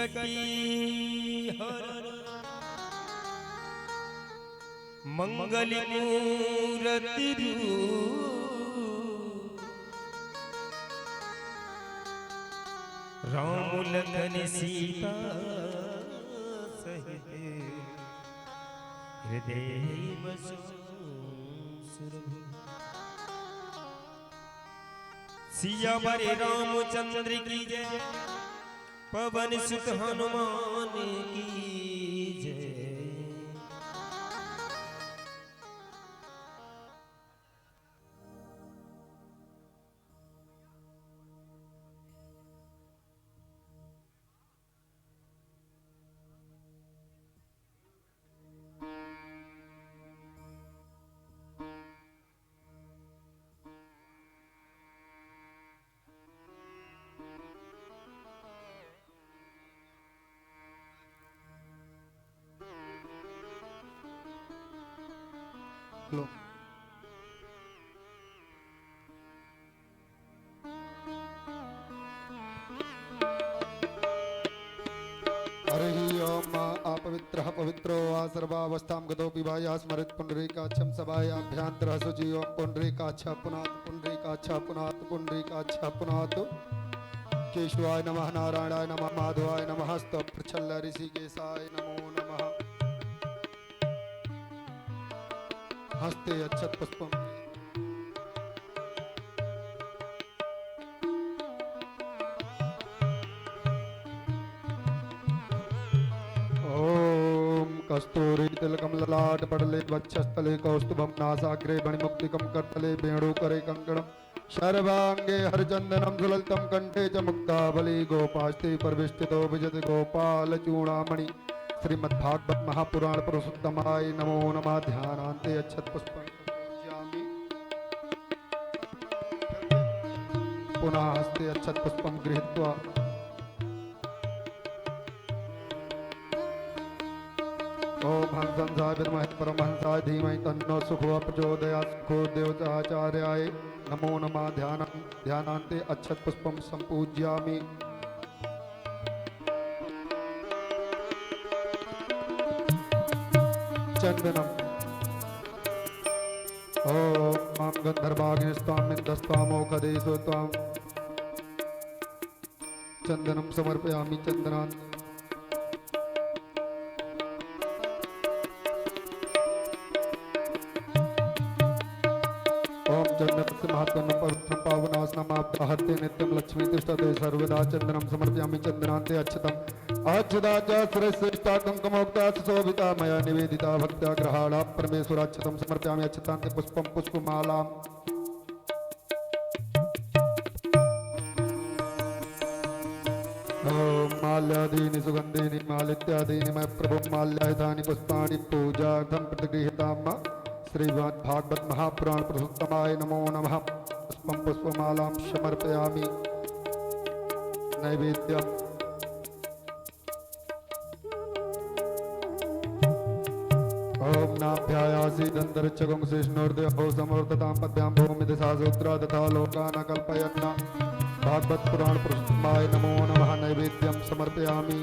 कटी हर मंगल मूरति रूप राम लखन सीता सहित हृदय बसु सुरभि सिया बरे रामचंद्र की जय पवन सुत हनुमान की जय। लो हरि ओम अपवित्रः पवित्रो वा सर्वावस्थां गतोऽपि वाया स्मरत् पुण्डरीकाक्षं सभायाभ्यन्तरः शुचि ओम पुण्डरीकाक्षः पुनात् केशवाय नमः नारायणाय नमः माधवाय नमः स्तोत्रच्छल्ल ऋषिकेशाय नमो नमः। हस्ते अच्छत पुष्पम ओम कस्तूरी तिलकम ललाट पटले वक्षस्थले कौस्तुभम नासाग्रे मणिमुक्तिकम करतले वेणुकरे कंकणम सर्वांगे हरचंदनम सुललितम कंठे च मुक्तावली गोपास्ते परविष्टितो विजति गोपाल चूड़ामणि श्रीमद्भागवत महापुराण पुरुषोत्तमाय नमो नमः। ध्यानान्ते अच्छत पुष्पं पूजयामि पुनः हस्ते अच्छत पुष्पं गृहीत्वा ओम हंसंसाय विद्महे परमहंसाय धीमहि तन्नो सुखः प्रचोदयात्। सुखो देवताचार्याय नमो नमः। ध्यानान्ते अच्छत पुष्पं संपूज्यामि। चंदनम ओम मां गंधर्वाग्निस्त्वां मिन्दस्त्वामोखदेशो त्वां चंदनम समर्पयामि। चंदनान् ओम चंदनस्य महत्वं पवित्रं पावनासनमाप्ताहत्ते नित्यं लक्ष्मी तिष्ठते सर्वदा। चंदनम समर्पयामि। चंदनान्ते अच्छतम् अच्छता च श्रेष्ठा कुंकुमोक्ता सुशोभिता मया निवेदिता भक्त्या ग्रहाणा परमेश्वराच्छतं समर्पयामि। अच्छतान्ते पुष्पं पुष्पमालाम् ओम माल्यादीनि सुगन्धीनि मालित्यादीनि मय प्रभुं माल्यायुधानि पुष्पाणि पूजार्थं प्रतिगृहीताम्। श्रीमद्भागवत महापुराण पुरुषोत्तमाय नमो नमः। पुष्पं पुष्पमालां समर्पयामि। नैवेद्यम् ओम नाभ्यायासीदन्तरिक्षगं शेषनोर्दयो समवर्ततां पद्भ्यां भूमिदशासूत्रा तथा लोकान् कल्पयन्। भागवत पुराण पुरुषोत्तमाय नमो नमः। नैवेद्यं समर्पयामि।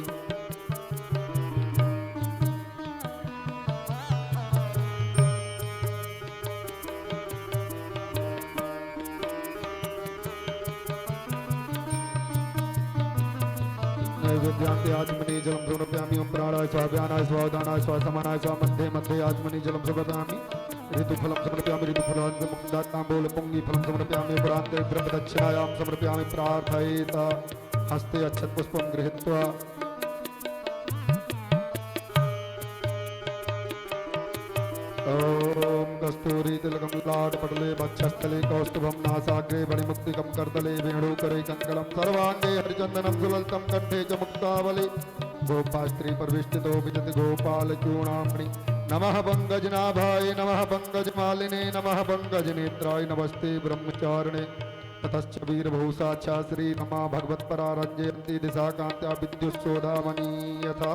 नैवेद्यान्ते आचमनी जलं समर्पयामि। ओम प्राणाय स्वाहा व्यानाय स्वाहा उदानाय स्वाहा समानाय स्वाहा मध्ये मध्ये आचमनी जलं समर्पयामि। ऋतुफलं समर्पयामि। ऋतुफलान्मुक्ताम्बूल पुंगीफलं समर्पयामि। परान्ते द्रव्यदक्षिणायां समर्पयामि। प्रार्थयेत हस्ते अच्छत पुष्पं गृहीत्वा ओम कस्तूरी तिलकं ललाटपटले वक्षस्थले कौस्तुभं नासाग्रे मणिमुक्तिकं करतले वेणुकरे कंकणं सर्वांगे हरिचन्दनं सुललितं कंठे च मुक्तावली गोपास्त्री परविष्टितो विजति गोपाल चूड़ामणि। नमः पंकजनाभाय नमः पंकजमालिने नमः पंकजनेत्राय नमस्ते ब्रह्मचारिणे ततश्च वीरभूषाच्छा श्री नमा भगवत्परारञ्जयन्ती दिशाकान्त्या विद्युत्सोधामणि यथा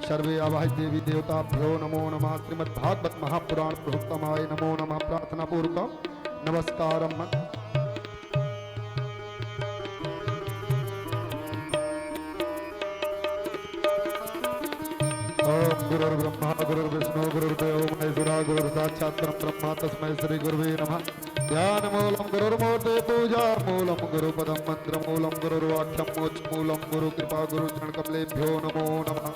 सर्वे आवाहि देवी देवताभ्यो नमो नमः। श्रीमद्भागवत महापुराण पुरुषोत्तमाय नमो नमः। प्रार्थना पूर्वकं नमस्कारम्। गुरुर्ब्रह्मा गुरुर्विष्णु गुरुर्देवो महेश्वरा गुरुर्साक्षात् परब्रह्म तस्मै श्री गुरुवे नमः। ध्यानमूलं गुरुर्मूर्ते पूजामूलं गुरुपदं मन्त्रमूलं गुरुर्वाक्यं मोक्षमूलं गुरुकृपा गुरुचरणकमलेभ्यो नमो नमः।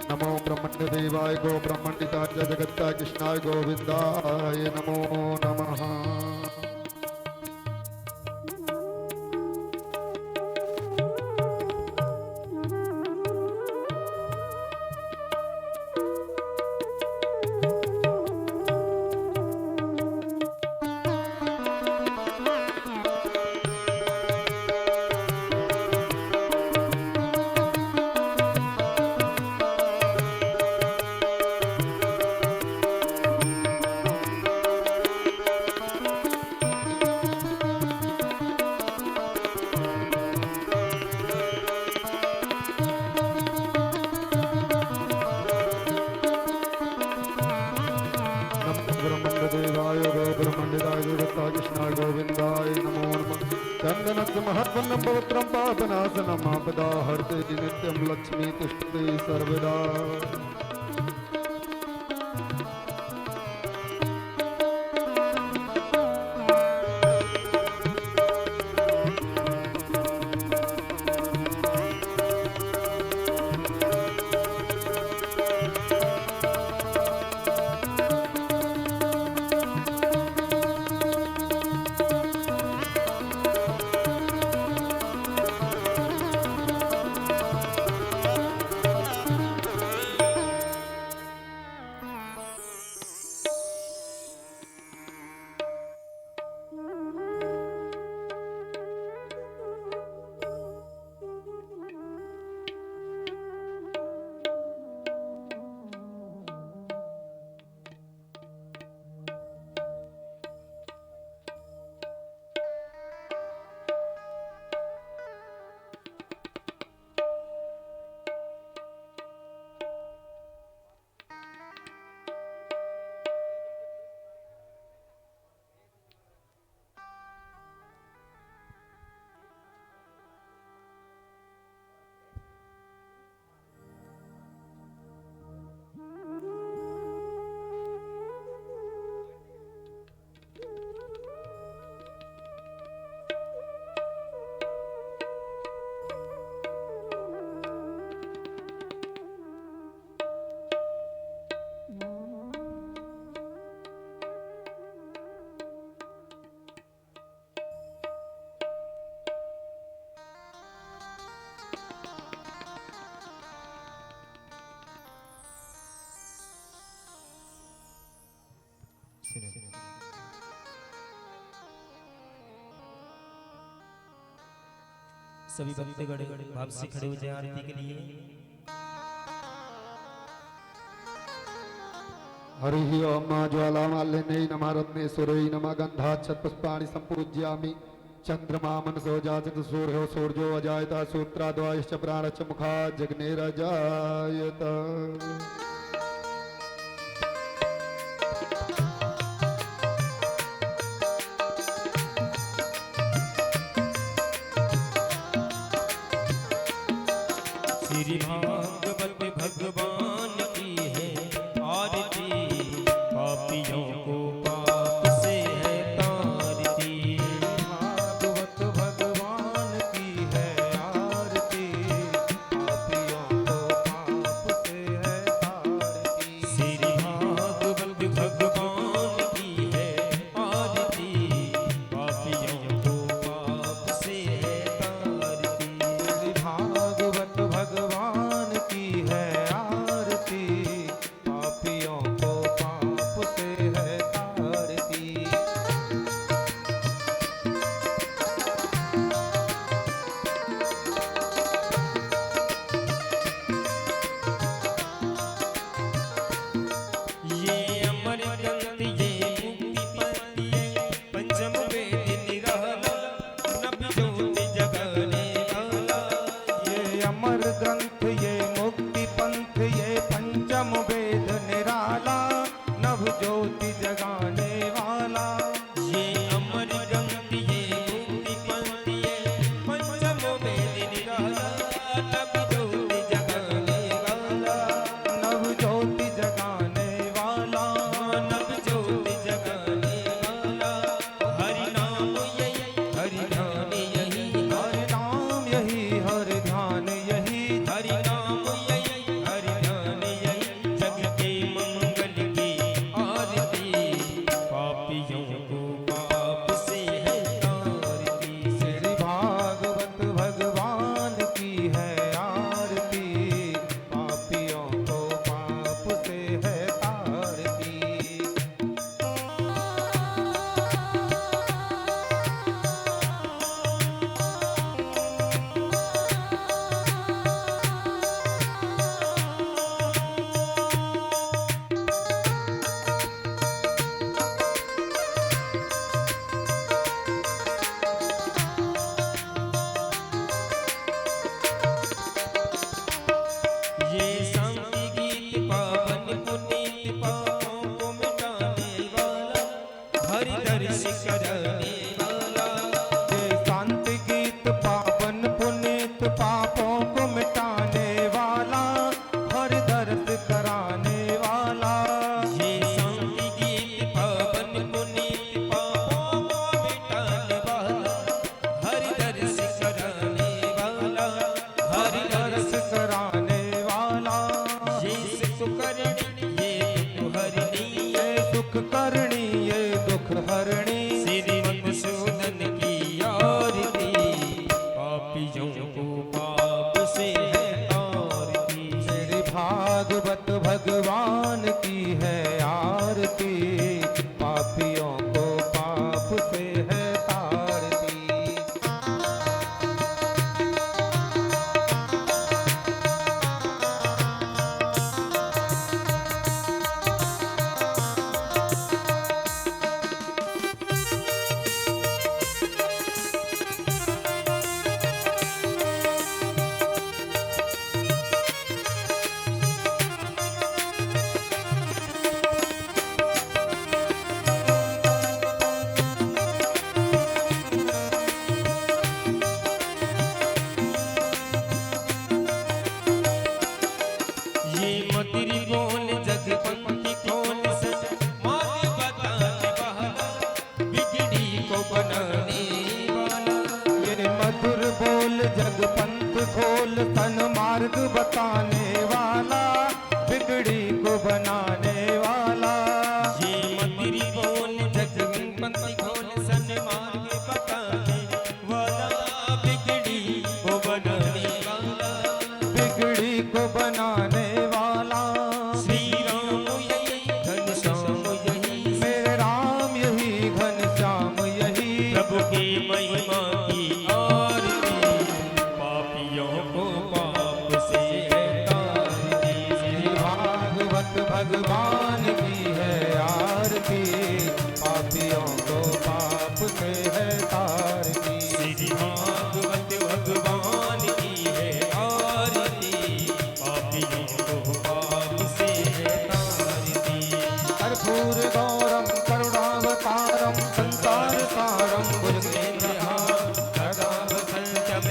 नमो ब्रह्मण्यदेवाय गो ब्रह्मण्डिताय जगत्ताय कृष्णाय गोविन्दाय नमो नमः। ब्रह्मण्यदेवाय गो ब्रह्मण्डिताय जगत्ताय कृष्णाय गोविन्दाय नमो नमः। चन्दनस्य महत्वन्नं पवित्रं पापनाशनम् आपदाहर्ते नित्यं लक्ष्मी तिष्ठति सर्वदा। सभी भक्तगण भाव से खड़े हो जाए आरती के लिए। हरि ओम ज्वालामालिन्यै नमः रत्नेश्वरै नमः गन्धाक्षतपुष्पाणि सम्पूज्यामि। चन्द्रमा मनसो जातः सूर्यो सूर्यो अजायत सूत्राद्वयश्च प्राणश्च मुखात् जग्नेरजायत। श्री भागवत भगवान की है आरती, पापियों को पाप से है तारती। भागवत भगवान की है आरती, पापियों को पाप से है तारती। श्री भागवत भगवान की है आरती, पापियों को पाप से है तारती। भागवत भगवान ज्योति जगाने वाला, मानव ज्योति जगाने वाला, हरि नाम यही, हरि ध्यान यही, हरि नाम यही, हरि ध्यान यही, हरि नाम यही, हरि ध्यान यही, जग के मंगल की आरती, पापियों को पाप से है तारती। श्री भागवत भगवान की है आरती, पापियों को पाप से है तारती। ये शांति गीत पावन पुनीत पापों को मिटाने वाला, हरि दर्श कराने वाला, ये शांति गीत पावन पुनीत पापों को मिटाने वाला, हर दर्द कराने वाला। ये शांति गीत पावन पुनीत पापों को मिटाने वाला, हरि दर्श कराने वाला, हरि दर्श कराने वाला। ये सुख करणी ये दुख हरणी, ये सुख करणी ये दुख हरणी, श्री मधुसूदन की आरती, पापियों को पाप से है तारती। श्री भागवत भगवान की है आरती, पापियों को पाप से है तारती। ये मदिरी बोल जगपंथी कौन सच मार्ग बताने वाला, बिगड़ी को बनाने वाला, ये मधुर बोल जगपंथ खोल, तन मार्ग बताने वाला, बिगड़ी को बनाने वाला। ये मदिरी बोल जगपंथी कौन सन मार्ग बताने वाला, बिगड़ी को बनाने वाला, बिगड़ी को बनाने वाला। श्री राम यही, घनश्याम यही, मेरे राम यही, घनश्याम यही, प्रभु की महिमा की आरती, पापियों को पाप से है तारती। श्री भागवत भगवान की है आरती, पापियों को पाप से है तारती। श्री भागवत भगवान की है आरती, पापियों को पाप से है तारती। कर्पूर गौरम करुणावतारम संसार सारम भुजगेन्द्रहारम सदा वसंतम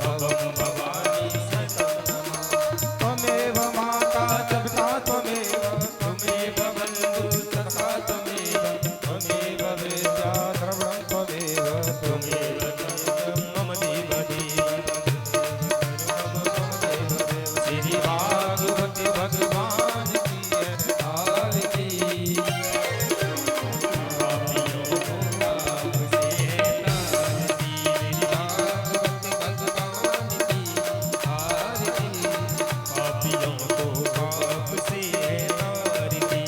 भवम भवानी सदा नमः। त्वमेव माता जगता त्वमेव, त्वमेव बन्धु सखा त्वमेव, त्वमेव वेद्या द्रवणं त्वमेव, त्वमेव नित्यं मम देवदेव। श्री भागवत भगवान की है आरती, पापियों को पाप से है तारती। श्री भागवत भगवान की आरती, पापियों को पाप से है तारती,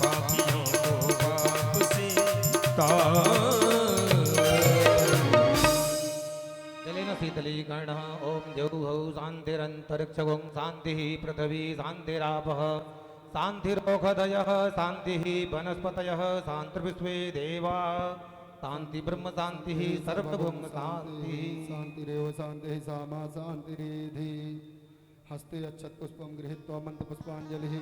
पापियों को पाप से जलेन शीतलीकरणः ॐ द्यौः शान्तिरन्तरिक्षगुं शान्तिः पृथिवी शान्तिरापः शान्तिरोषधयः शान्तिः वनस्पतयः शान्तिर्विश्वे देवा शान्ति ब्रह्म शान्तिः सर्वभौम शान्तिः। शान्तिरेव शान्तिः सामा शान्तिरेधि। हस्ते अच्छत् पुष्पं गृहीत्वा मन्त्रपुष्पाञ्जलिः।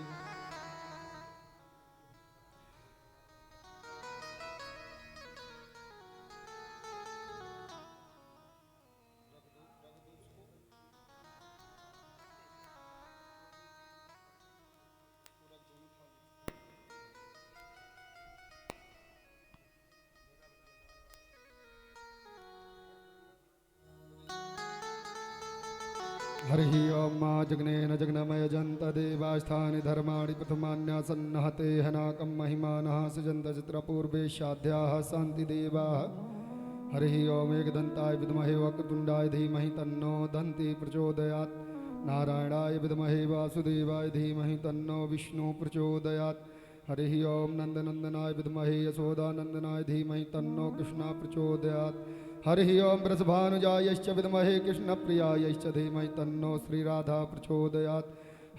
हरिः ओम मा जग्नेन जग्नमयजन्त देवास्थानि धर्माणि प्रथमान्यासन्नहते हनाकं महिमानः सजन्त चित्रपूर्वेशाध्याः शान्तिदेवाः हरिः ओम एकदन्ताय विद्महे वक्रतुण्डाय धीमहि तन्नो दन्ति प्रचोदयात् नारायणाय विद्महे वासुदेवाय धीमहि तन्नो विष्णु प्रचोदयात् हरिः ओम नन्दनन्दनाय विद्महे यशोदानन्दनाय धीमहि तन्नो कृष्ण प्रचोदयात् हरिः ओम वृषभानुजायश्च विद्महे कृष्णप्रियायश्च धीमहि तन्नो श्रीराधा प्रचोदयात्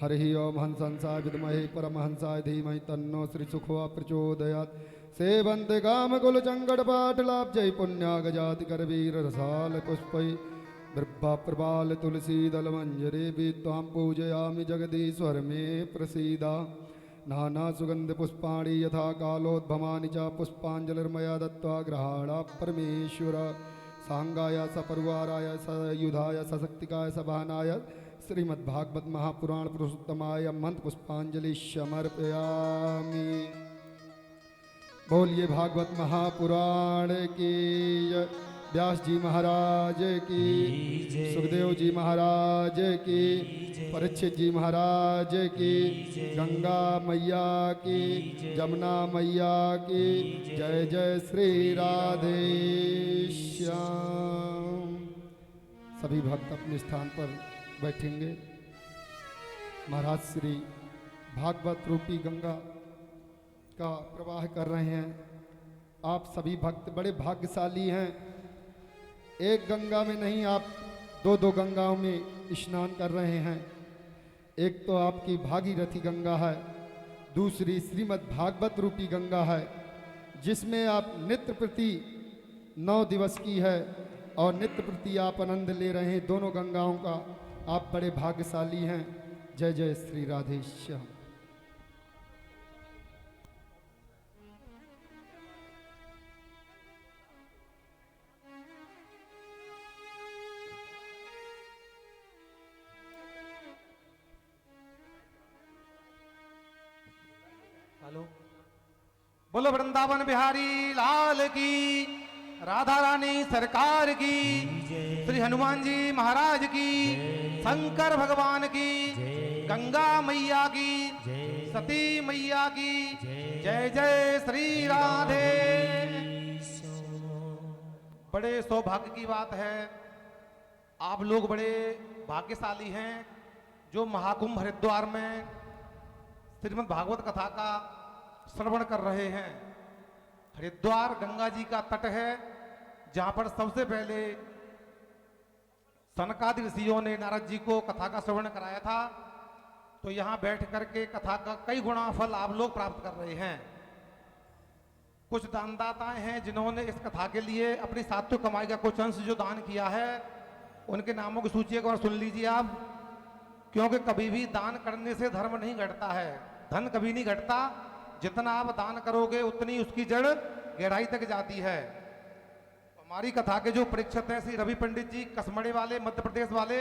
हरिः ओम हंसंसाय विद्महे परमहंसाय धीमहि तन्नो श्रीसुखवा प्रचोदयात् सेवन्ते कामकुलचङ्कटपाटलाब्जै पुण्यागजाति करवीर रसाल पुष्पै बिभ्वा प्रबाल तुलसी दलमञ्जरे त्वां पूजयामि जगदीश्वर मे प्रसीदा नाना सुगंध पुष्पाणि यथा कालोद्भमानि च पुष्पाञ्जलिर्मया दत्त्वा ग्रहाणा परमेश्वर सांगाय सपरिवाराय सयुधाय सशक्तिकाय सभानाय श्रीमद्भागवत महापुराण पुरुषोत्तमाय मंत्र पुष्पांजलि समर्पयामि। बोलिए भागवत महापुराण की जय। व्यास जी महाराज की, सुखदेव जी महाराज की, परीक्षित जी महाराज की, गंगा मैया की, जमुना मैया की जय जय श्री राधे श्याम। सभी भक्त अपने स्थान पर बैठेंगे। महाराज श्री भागवत रूपी गंगा का प्रवाह कर रहे हैं। आप सभी भक्त बड़े भाग्यशाली हैं। एक गंगा में नहीं, आप दो दो गंगाओं में स्नान कर रहे हैं। एक तो आपकी भागीरथी गंगा है, दूसरी श्रीमद् भागवत रूपी गंगा है, जिसमें आप नित्य प्रति 9 दिवस की है और नित्य प्रति आप आनंद ले रहे हैं। दोनों गंगाओं का आप बड़े भाग्यशाली हैं। जय जय श्री राधे श्याम। हेलो, बोलो वृंदावन बिहारी लाल की, राधा रानी सरकार की, श्री हनुमान जी महाराज की, शंकर भगवान की, गंगा मैया की, सती मैया की जय जय श्री राधे। बड़े सौभाग्य की बात है, आप लोग बड़े भाग्यशाली हैं जो महाकुंभ हरिद्वार में श्रीमद् भागवत कथा का श्रवण कर रहे हैं। हरिद्वार गंगा जी का तट है, जहां पर सबसे पहले सनकादि ऋषियों ने नारद जी को कथा का श्रवण कराया था। तो यहां बैठ करके कथा का कई गुना फल आप लोग प्राप्त कर रहे हैं। कुछ दानदाताएं हैं जिन्होंने इस कथा के लिए अपनी सात्विक कमाई का कुछ अंश जो दान किया है, उनके नामों की सूची एक बार सुन लीजिए आप, क्योंकि कभी भी दान करने से धर्म नहीं घटता है, धन कभी नहीं घटता। जितना आप दान करोगे उतनी उसकी जड़ गहराई तक जाती है। हमारी कथा के जो परीक्षक हैं श्री रवि पंडित जी कसमड़े वाले, मध्य प्रदेश वाले,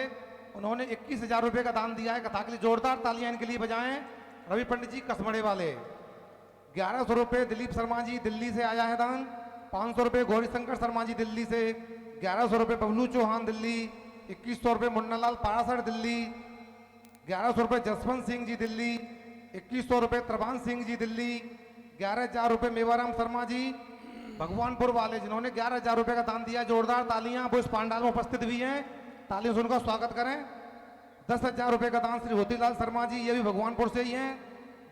उन्होंने 21,000 रुपये का दान दिया है। कथा के लिए जोरदार तालियां इनके लिए बजाएं। रवि पंडित जी कसमड़े वाले। 1100 रुपये दिलीप शर्मा जी दिल्ली से आया है दान। 500 रुपये गौरी शंकर शर्मा जी दिल्ली से। 1100 रुपये बबलू चौहान दिल्ली। 2100 रुपये मुन्नालाल पारासर दिल्ली। 1100 रुपये जसवंत सिंह जी दिल्ली। 2100 रुपये त्रबान सिंह जी दिल्ली। 11,000 रुपये मेवाराम शर्मा जी भगवानपुर वाले, जिन्होंने 11,000 रुपये का दान दिया। जोरदार तालियां, वो इस पांडाल में उपस्थित भी हैं, तालियों से उनका स्वागत करें। 10,000 रुपये का दान श्री होतीलाल शर्मा जी, ये भी भगवानपुर से ही हैं।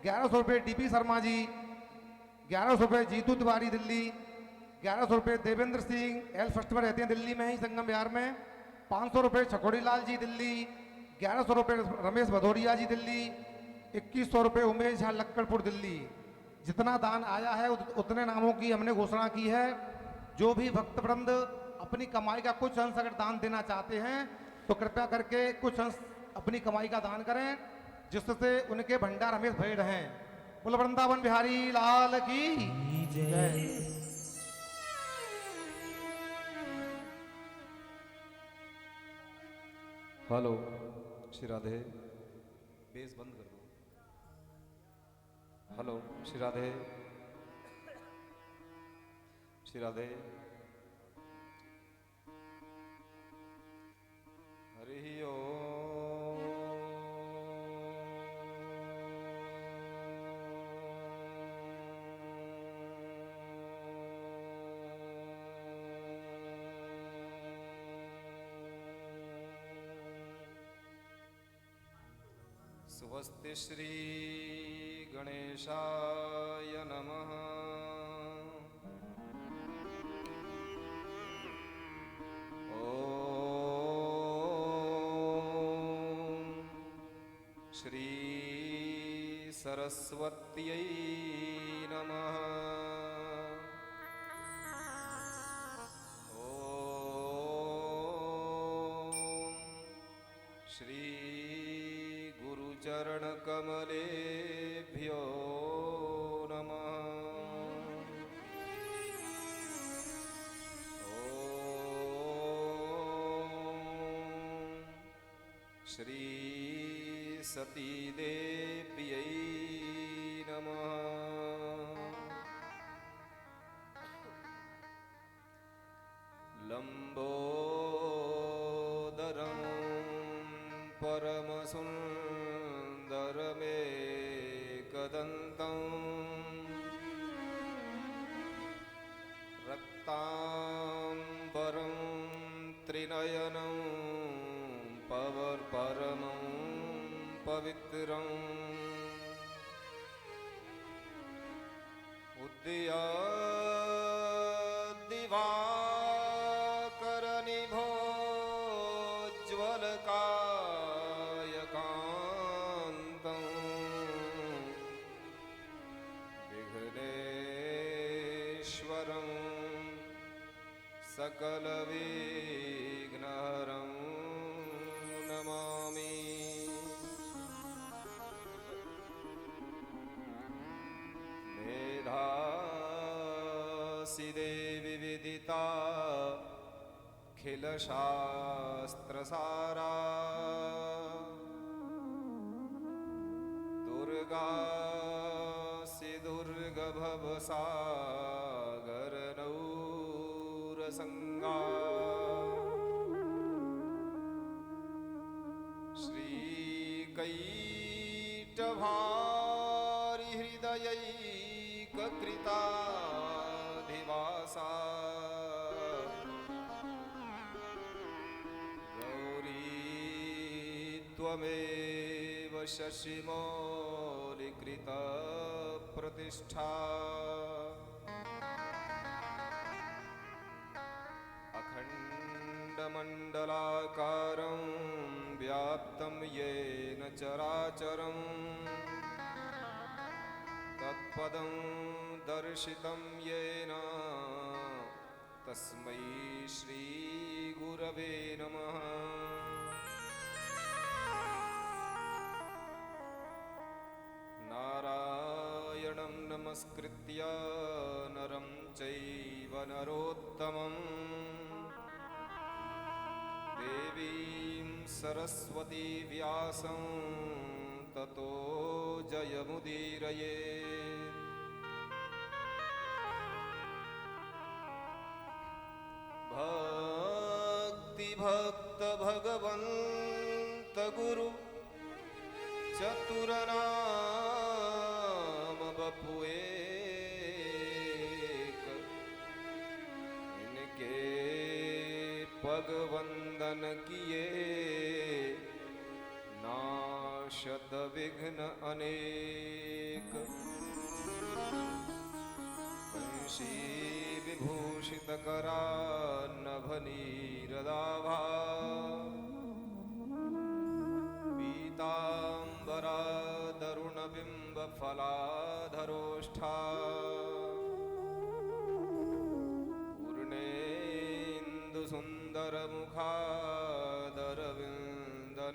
1100 रुपये डीपी शर्मा जी। 1100 रुपये जीतू तिवारी दिल्ली। 1100 रुपये देवेंद्र सिंह, एल फर्स्ट में रहते हैं दिल्ली में ही, संगम बिहार में। 500 रुपये छकोड़ी लाल जी दिल्ली। 1100 रुपये रमेश भदौरिया जी दिल्ली। 2100 रुपये उमेश झा लक्कड़पुर दिल्ली। जितना दान आया है उतने नामों की हमने घोषणा की है। जो भी भक्तवृंद अपनी कमाई का कुछ अंश अगर दान देना चाहते हैं तो कृपया करके कुछ अंश अपनी कमाई का दान करें, जिससे उनके भंडार हमेशा भरे रहें। बोलो वृंदावन बिहारी लाल की जय। हेलो, श्री राधे, बेस बंद कर दो। हेलो, श्री राधे, श्री राधे। हरि ओम। स्वस्ति श्री गणेशाय नमः। ओम श्री सरस्वत्यै नमः। ओम श्री गुरुचरण कमलेभ्यो नमः। ओम श्री सती देव्यै नमः। लंबोदरं परमसुन्दरमेकदन्तं रक्ताम्बरं त्रिनयनं परमं पवित्रम् उद्याद्दिवाकरनिभोज्ज्वलकायकान्तं विघ्नेश्वरं सकलविघ्नहरं नमामि। मेधासि देवि विदिता खिलशास्त्रसारा दुर्गासि दुर्गभवसागरनौरसङ्गा श्रीकैटभारिहृदयैककृताधिवासा गौरी त्वमेव शशिमौलिकृतप्रतिष्ठा अखण्डमण्डलाकारं व्याप्तं येन चराचरं तत्पदं दर्शितं येन तस्मै श्रीगुरवे नमः। नारायणं नमस्कृत्य नरं चैव नरोत्तमं देवीं सरस्वती व्यासं ततो जयमुदीरये। भक्तिभक्त भगवन्त गुरु चतुरनाम बपु एक, इनके पग वंदन किए नाशत विघ्न अनेक। वंशी विभूषित करा नभनीरदाभा पीतांबरा दरुण बिंब फलाधरोष्ठा पूर्णेन्दु सुंदर मुखादरविंद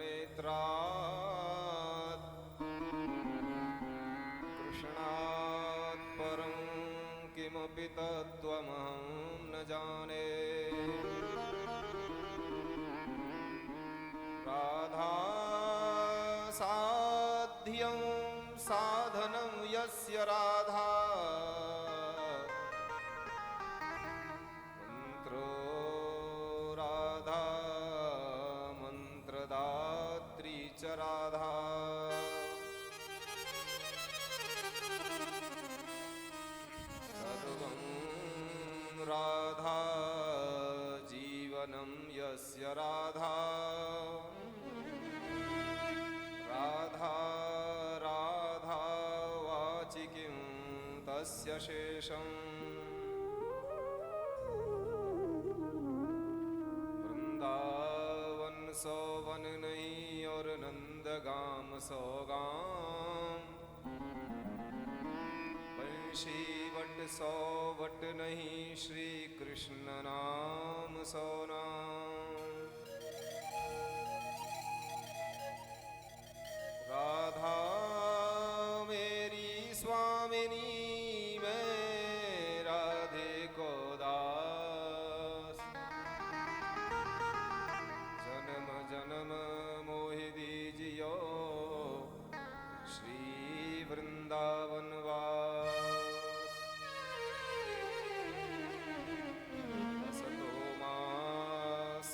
नेत्रा कृष्णात् परं किमपि तत्त्वमहं न जाने। राधा साध्यं साधनं यस्य राधा मंत्रो राधा मंत्रदात्री च राधा। सर्वं राधा जीवनं यस्य राधा राधा तस्य शेषम् वृंदावन सो वन नहीं और नंदगाम सो गाम, बंशी वट सौ वट नहीं श्री कृष्ण नाम सो नाम। राधा मेरी स्वामिनी मैं राधे को दास, जन्म जन्म मोहि दीजियो श्री वृंदावन वास। असतो मा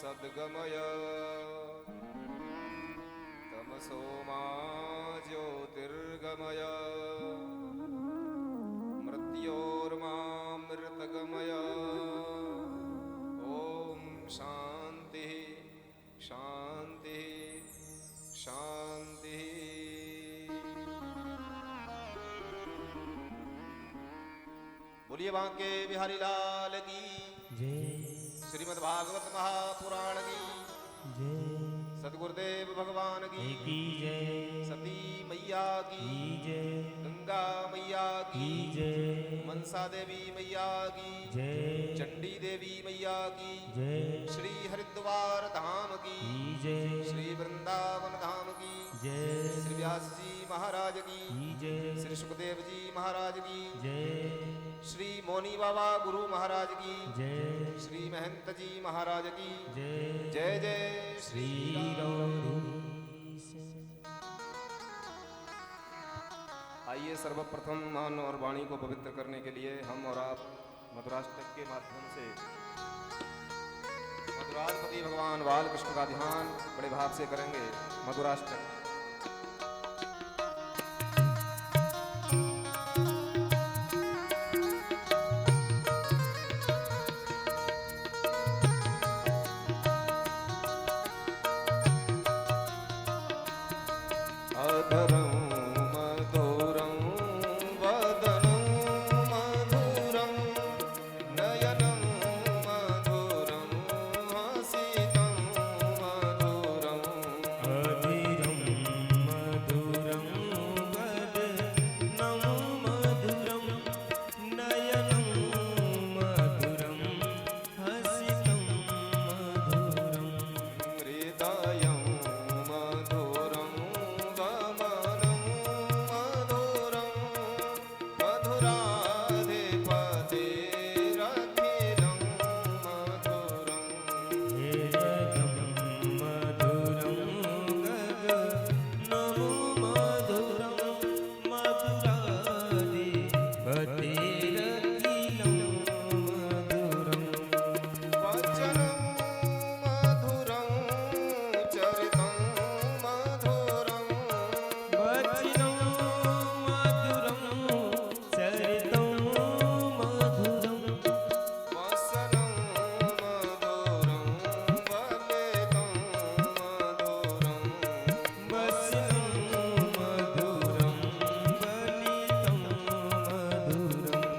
सद्गमय तमसो मा ज्योतिर्गमय, मृत्योर्मामृतगमय। ओम शांति शांति शांति। बोलिए बांके बिहारी लाल की जय, श्रीमद् भागवत महापुराण की जय सद्गुरुदेव भगवान की जय, सती मैया की जय, गंगा मैया की जय, मनसा देवी मैया की जय, चंडी देवी मैया की जय, श्री हरिद्वार धाम की जय, श्री वृंदावन धाम की जय, श्री व्यास जी महाराज की जय, श्री सुखदेव जी महाराज की जय, श्री मौनी बाबा गुरु महाराज की जय, श्री महंत जी महाराज की जय, जय जय श्री राम। आइए सर्वप्रथम मन और वाणी को पवित्र करने के लिए हम और आप मधुराष्टक के माध्यम से मधुराधिपति भगवान बाल कृष्ण का ध्यान बड़े भाव से करेंगे। मधुराष्टक अधरं मधुरं वदनं मधुरं नयनं मधुरं हसितं मधुरं अधीरं मधुरं वदनं मधुरं नयनं मधुरं हसितं मधुरं हृदयं मधुरं गमनं मधुरं मधुराधिपतिरखिलं मधुरं हेरदं मधुरं गगनं मधुरं मधुराधिपतिरखिलं मधुरं वचनं मधुरं चरितं मधुरं वचनं मधुरं चरितं मधुरं वसनं मधुरं वलितं मधुरं वसनं मधुरं वलितं मधुरं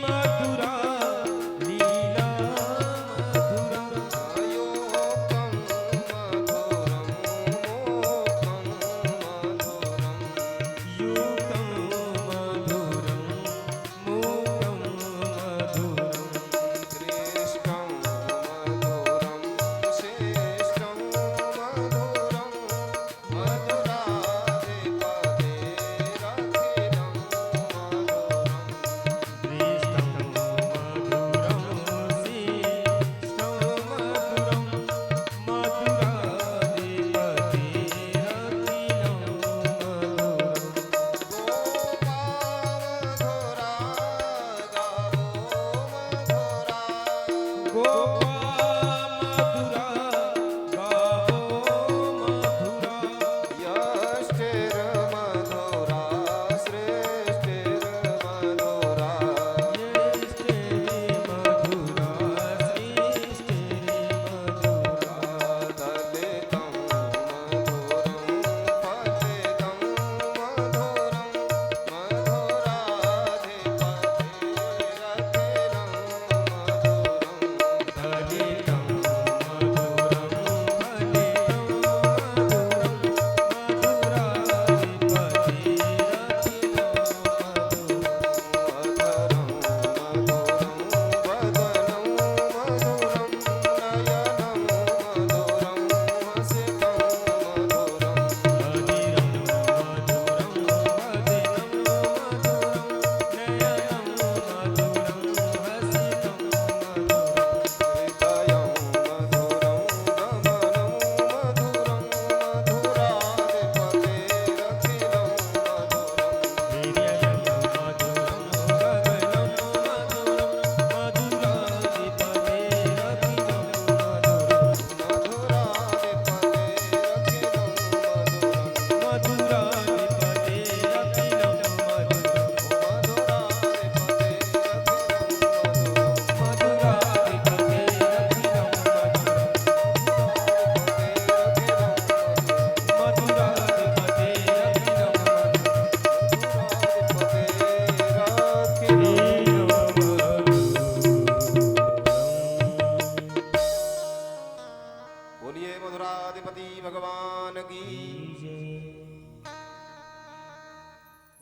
मधुरा लीला मधुरा अयोक्तं मधुरं मोक्तं मधुरं युक्तं मधुरं मूकं मधुरं श्रेष्ठं मधुरं श्रेष्ठं मधुरं मधुराधिपतेरखिलं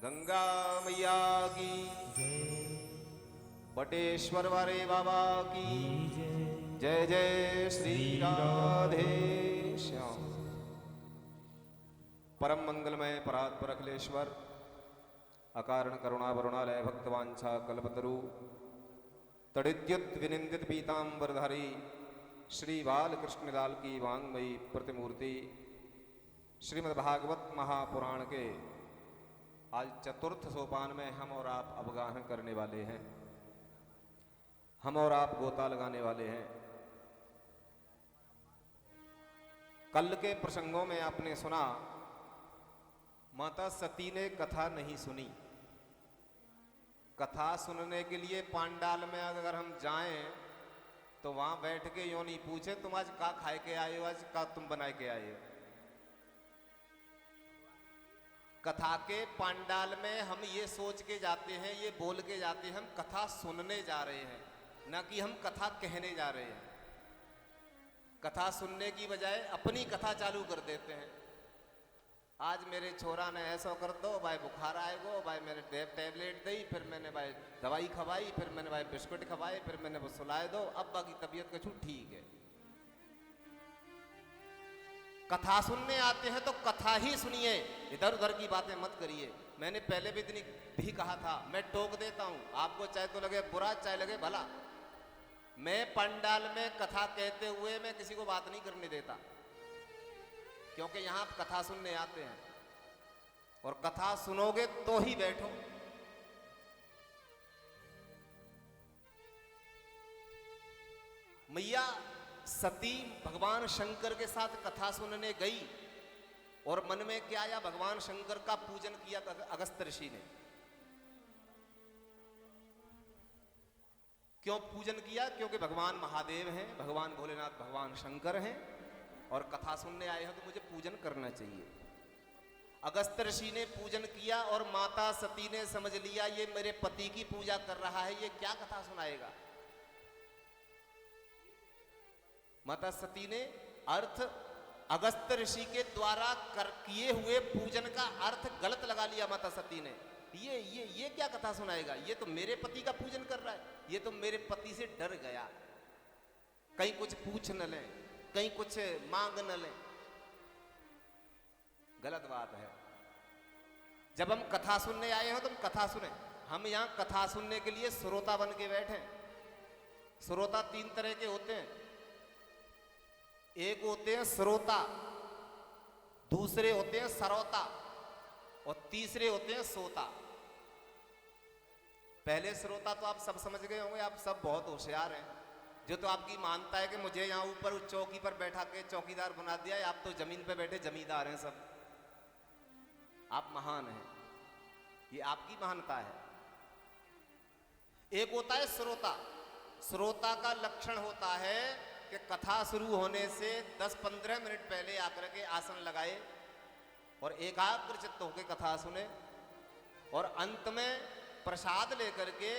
गंगा मैया की, बटेश्वर वाले बाबा की जय जय श्री राधे श्याम। परम मंगलमय परात्पर अखिलेश्वर अकारण करुणा वरुणालय भक्तवांछा कल्पतरु तड़िद्युत विनिंदित पीतांबरधारी श्री बालकृष्ण लाल की वांगमयी प्रतिमूर्ति श्रीमद्भागवत महापुराण के आज चतुर्थ सोपान में हम और आप अवगाहन करने वाले हैं, हम और आप गोता लगाने वाले हैं। कल के प्रसंगों में आपने सुना माता सती ने कथा नहीं सुनी। कथा सुनने के लिए पांडाल में अगर हम जाएं तो वहां बैठ के यूं नहीं पूछे तुम आज का खाए के आए हो, आज का तुम बनाए के आए हो। कथा के पांडाल में हम ये सोच के जाते हैं, ये बोल के जाते हैं हम कथा सुनने जा रहे हैं, ना कि हम कथा कहने जा रहे हैं। कथा सुनने की बजाय अपनी कथा चालू कर देते हैं। आज मेरे छोरा ने ऐसा कर दो भाई, बुखार आएगो भाई, मैंने टैबलेट दी, फिर मैंने भाई दवाई खवाई, फिर मैंने भाई बिस्कुट खवाए, फिर मैंने वो सुलाए दो, अब बाकी तबीयत का छूट ठीक है। कथा सुनने आते हैं तो कथा ही सुनिए, इधर उधर की बातें मत करिए। मैंने पहले भी दिन भी कहा था, मैं टोक देता हूं, आपको चाहे तो लगे बुरा चाहे लगे भला। मैं पंडाल में कथा कहते हुए मैं किसी को बात नहीं करने देता, क्योंकि यहां आप कथा सुनने आते हैं और कथा सुनोगे तो ही बैठो। मैया सती भगवान शंकर के साथ कथा सुनने गई और मन में क्या आया, भगवान शंकर का पूजन किया अगस्त ऋषि ने। क्यों पूजन किया? क्योंकि भगवान महादेव हैं, भगवान भोलेनाथ, भगवान शंकर हैं और कथा सुनने आए हैं तो मुझे पूजन करना चाहिए। अगस्त ऋषि ने पूजन किया और माता सती ने समझ लिया ये मेरे पति की पूजा कर रहा है, ये क्या कथा सुनाएगा। माता सती ने अर्थ अगस्त ऋषि के द्वारा किए हुए पूजन का अर्थ गलत लगा लिया। माता सती ने ये क्या कथा सुनाएगा, ये तो मेरे पति का पूजन कर रहा है, ये तो मेरे पति से डर गया, कहीं कुछ पूछ न लें, कहीं कुछ मांग न लें। गलत बात है। जब हम कथा सुनने आए हो तो हम कथा सुने। हम यहां कथा सुनने के लिए श्रोता बन के बैठे। श्रोता 3 तरह के होते हैं। एक होते हैं श्रोता, दूसरे होते हैं सरोता और तीसरे होते हैं सोता। पहले श्रोता तो आप सब समझ गए होंगे, आप सब बहुत होशियार हैं। जो तो आपकी मानता है कि मुझे यहां ऊपर चौकी पर बैठा के चौकीदार बना दिया है, आप तो जमीन पे बैठे जमींदार हैं सब, आप महान हैं, ये आपकी महानता है। एक होता है श्रोता। श्रोता का लक्षण होता है कि कथा शुरू होने से 10-15 मिनट पहले आकर के आसन लगाए और एकाग्र चित्त होकर कथा सुने और अंत में प्रसाद लेकर के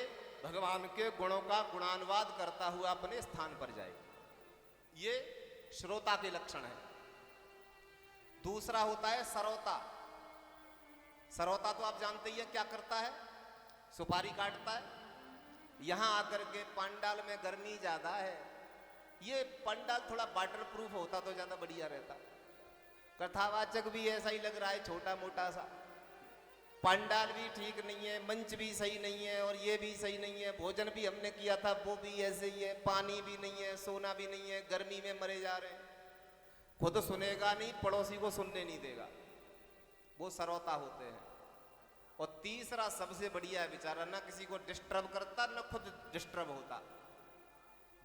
भगवान के गुणों का गुणानुवाद करता हुआ अपने स्थान पर जाए। ये श्रोता के लक्षण है। दूसरा होता है सरोता। सरोता तो आप जानते ही हैं क्या करता है, सुपारी काटता है। यहां आकर के पंडाल में गर्मी ज्यादा है, ये पंडाल थोड़ा वाटर प्रूफ होता तो ज्यादा बढ़िया रहता। कथावाचक भी ऐसा ही लग रहा है, छोटा मोटा सा। पंडाल भी ठीक नहीं है, मंच भी सही नहीं है और ये भी सही नहीं है। भोजन भी हमने किया था वो भी ऐसे ही है, पानी भी नहीं है, सोना भी नहीं है, गर्मी में मरे जा रहे हैं। खुद सुनेगा नहीं, पड़ोसी को सुनने नहीं देगा, वो सरोता होते हैं। और तीसरा सबसे बढ़िया है बेचारा, ना किसी को डिस्टर्ब करता ना खुद डिस्टर्ब होता।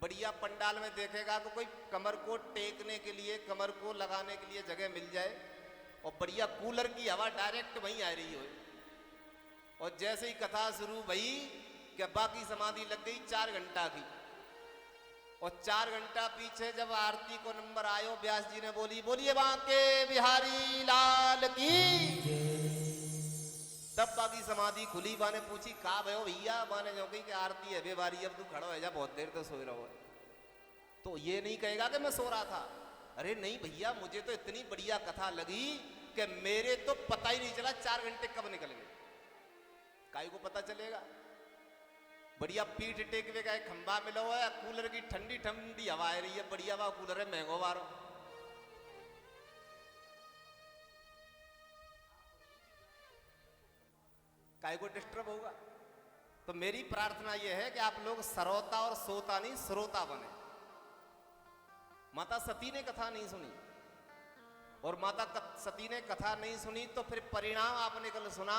बढ़िया पंडाल में देखेगा कि कोई कमर को टेकने के लिए, कमर को लगाने के लिए जगह मिल जाए और बढ़िया कूलर की हवा डायरेक्ट वहीं आ रही हो। और जैसे ही कथा शुरू भई कि बाकी समाधि लग गई 4 घंटा की, और 4 घंटा पीछे जब आरती को नंबर आयो, व्यास जी ने बोलिए बांके बिहारी लाल की, तब बाकी समाधि खुली। बाने पूछी का भयो भैया, बाने जो कही कि आरती है बेबारी, अब तू खड़ो है जा, बहुत देर तो सोए रहो। तो ये नहीं कहेगा कि मैं सो रहा था, अरे नहीं भैया मुझे तो इतनी बढ़िया कथा लगी कि मेरे तो पता ही नहीं चला 4 घंटे कब निकल गए। काई को पता चलेगा। बढ़िया पीठ टेकवे का एक खंबा मिला हुआ है, कूलर की ठंडी ठंडी हवा आ रही है, बढ़िया वाह कूलर है, महंगो वारो। काय को डिस्टर्ब होगा। तो मेरी प्रार्थना यह है कि आप लोग सरोता और सोता नहीं, श्रोता बने। माता सती ने कथा नहीं सुनी, और माता सती ने कथा नहीं सुनी तो फिर परिणाम आपने कल सुना,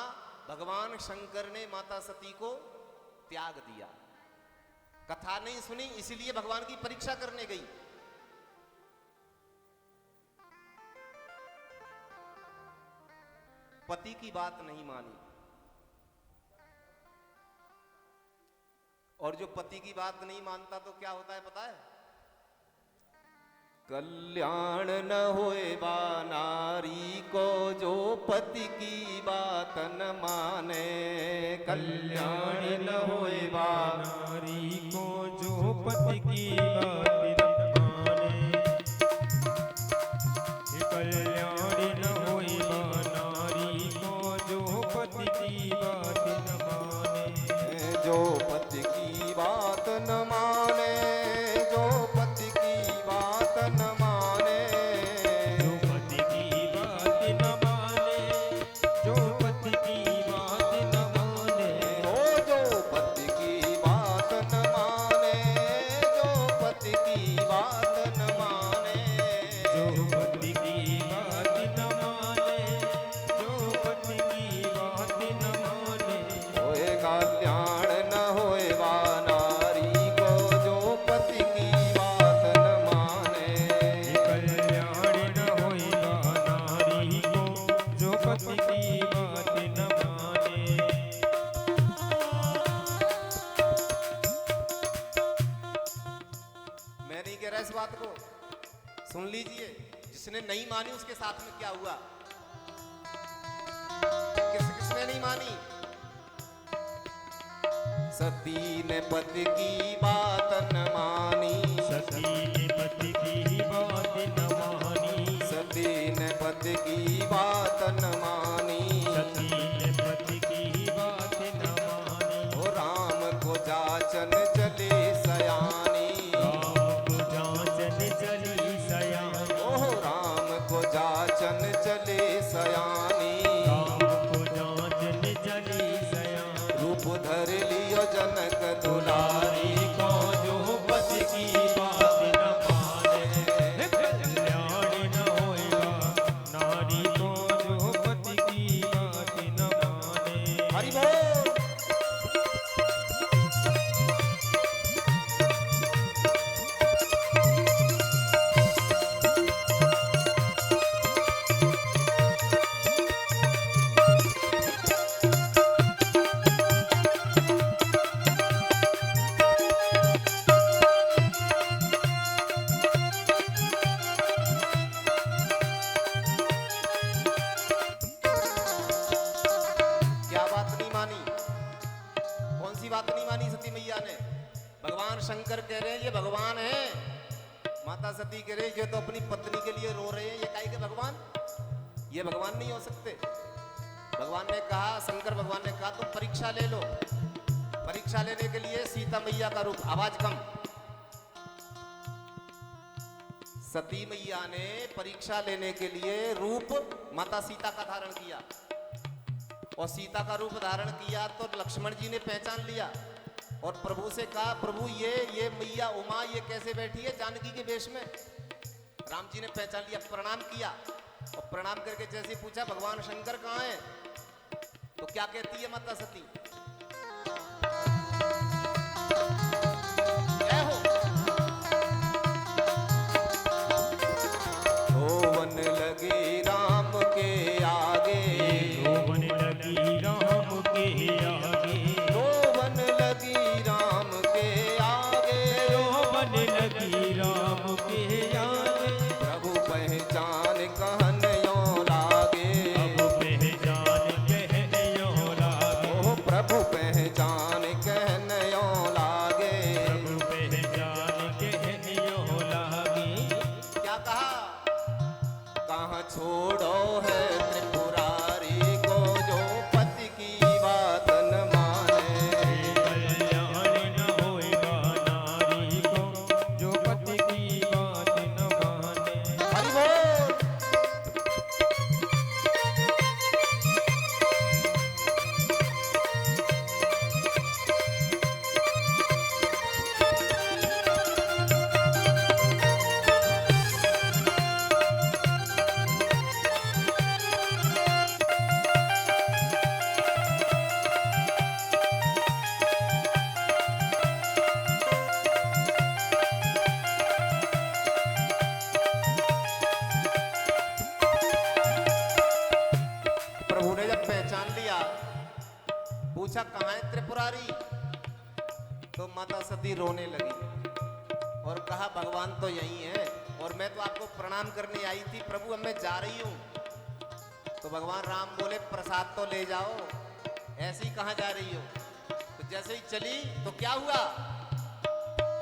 भगवान शंकर ने माता सती को त्याग दिया। कथा नहीं सुनी इसलिए भगवान की परीक्षा करने गई। पति की बात नहीं मानी, और जो पति की बात नहीं मानता तो क्या होता है पता है? कल्याण न होए बा नारी को जो पति की बात न माने। कल्याण न होए बा नारी को जो पति की बात न माने। कल्याण न होए बा नारी को जो पति की बात न माने। जो पति की बात न माने, जो पति की बात न माने, जो पति की बात न माने, जो पति की बात न माने, ओ जो पति की बात न माने, जो पति की बात न माने, जो पति की बात न माने, जो पति की बात न माने। होए कल्याण न होए बा नारी को जो पति की बात न माने। कल्याण न होए बा नारी को जो पति की बात न माने। मैं नहीं कह रहा इस बात को, सुन लीजिए। जिसने नहीं मानी उसके साथ में क्या हुआ। किसने नहीं मानी? सती ने पति की बात न मानी, सती ने पति की बात न मानी, सती ने पति की बात न मानी, सती ने पति की बात न मानी। ओ राम को जाचन चले सयानी, राम को जाचन चली सयानी, ओह राम को जाचन चले सयानी, राम को जाचन चली सयानी। रूप धर लियो जनक दुलारी, को जो पति की बात न माने, कल्याण न होएगा नारी को जो पति की बात न माने। हरि बोल। क्या बात नहीं मानी? कौन सी बात नहीं मानी सती मैया ने? भगवान शंकर कह रहे हैं ये भगवान है, माता सती कह रही है ये तो अपनी पत्नी के लिए रो रहे हैं, ये काहे के भगवान? ये भगवान नहीं हो सकते। भगवान ने कहा, शंकर भगवान ने कहा तुम परीक्षा ले लो। परीक्षा लेने के लिए सीता मैया का रूप, आवाज कम। सती मैया ने परीक्षा लेने के लिए रूप माता सीता का धारण किया, और सीता का रूप धारण किया तो लक्ष्मण जी ने पहचान लिया और प्रभु से कहा, प्रभु ये मैया उमा ये कैसे बैठी है जानकी के वेश में? राम जी ने पहचान लिया, प्रणाम किया, और प्रणाम करके जैसे पूछा भगवान शंकर कहाँ हैं, तो क्या कहती है माता सती? जय हो। रोवन लगी राम के आगे, रोवन लगी राम के आगे, रोवन लगी राम के आगे, रोवन लगी राम के आगे। प्रभु पहचान कहनयो लागे, अब पहचान कहने लागे, ओ प्रभु पहचान कहनयो लागे। प्रभु पहचान कहने लागे। क्या कहा? कहाँ छोड़ो है त्रिपुरारी को जो पति की बात न माने, कल्याण न होएगा नारी को जो पति की बात न माने। हरि बोल। प्रभु ने जब पहचान लिया, पूछा कहाँ है त्रिपुरारी, तो माता सती रोने लगी और कहा भगवान तो यही है, और मैं तो आपको प्रणाम करने आई थी प्रभु, अब मैं जा रही हूँ। तो भगवान राम बोले प्रसाद तो ले जाओ, ऐसी कहाँ जा रही हो? तो जैसे ही चली तो क्या हुआ?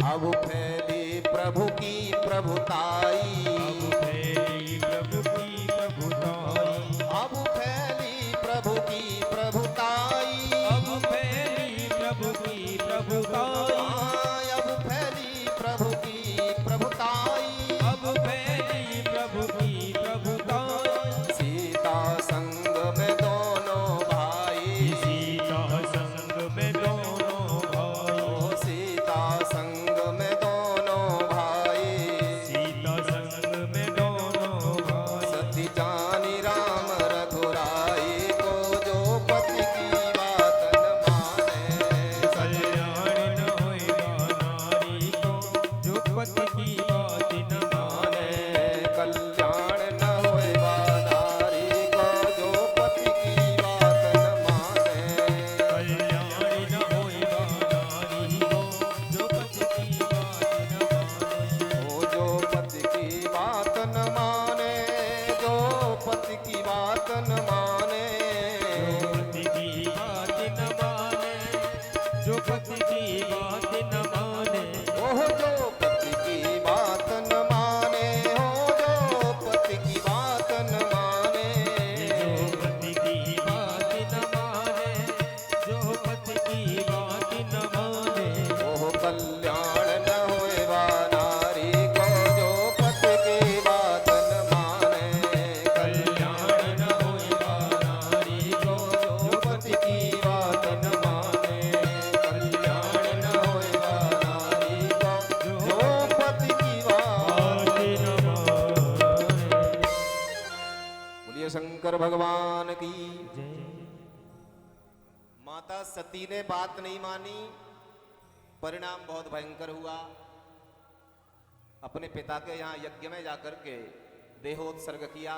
अब फैली प्रभु की प्रभुताई, अब फैली प्रभु की प्रभुताई, अब फैली प्रभु की प्रभुताई, अब फैली प्रभु की प्रभुताई, अब फैली प्रभु की प्रभुताई, अब फैली प्रभु की प्रभुताई। सीता संग में दोनों भाई, सीता संग में दोनों भाई, ओ सीता संग में दोनों भाई, सीता संग में दोनों भाई। सती जानी राम रघुराई को जो पति की बात न माने, कल्याण न भगवान की। जय। माता सती ने बात नहीं मानी, परिणाम बहुत भयंकर हुआ। अपने पिता के यहाँ यज्ञ में जाकर के देहोत्सर्ग किया।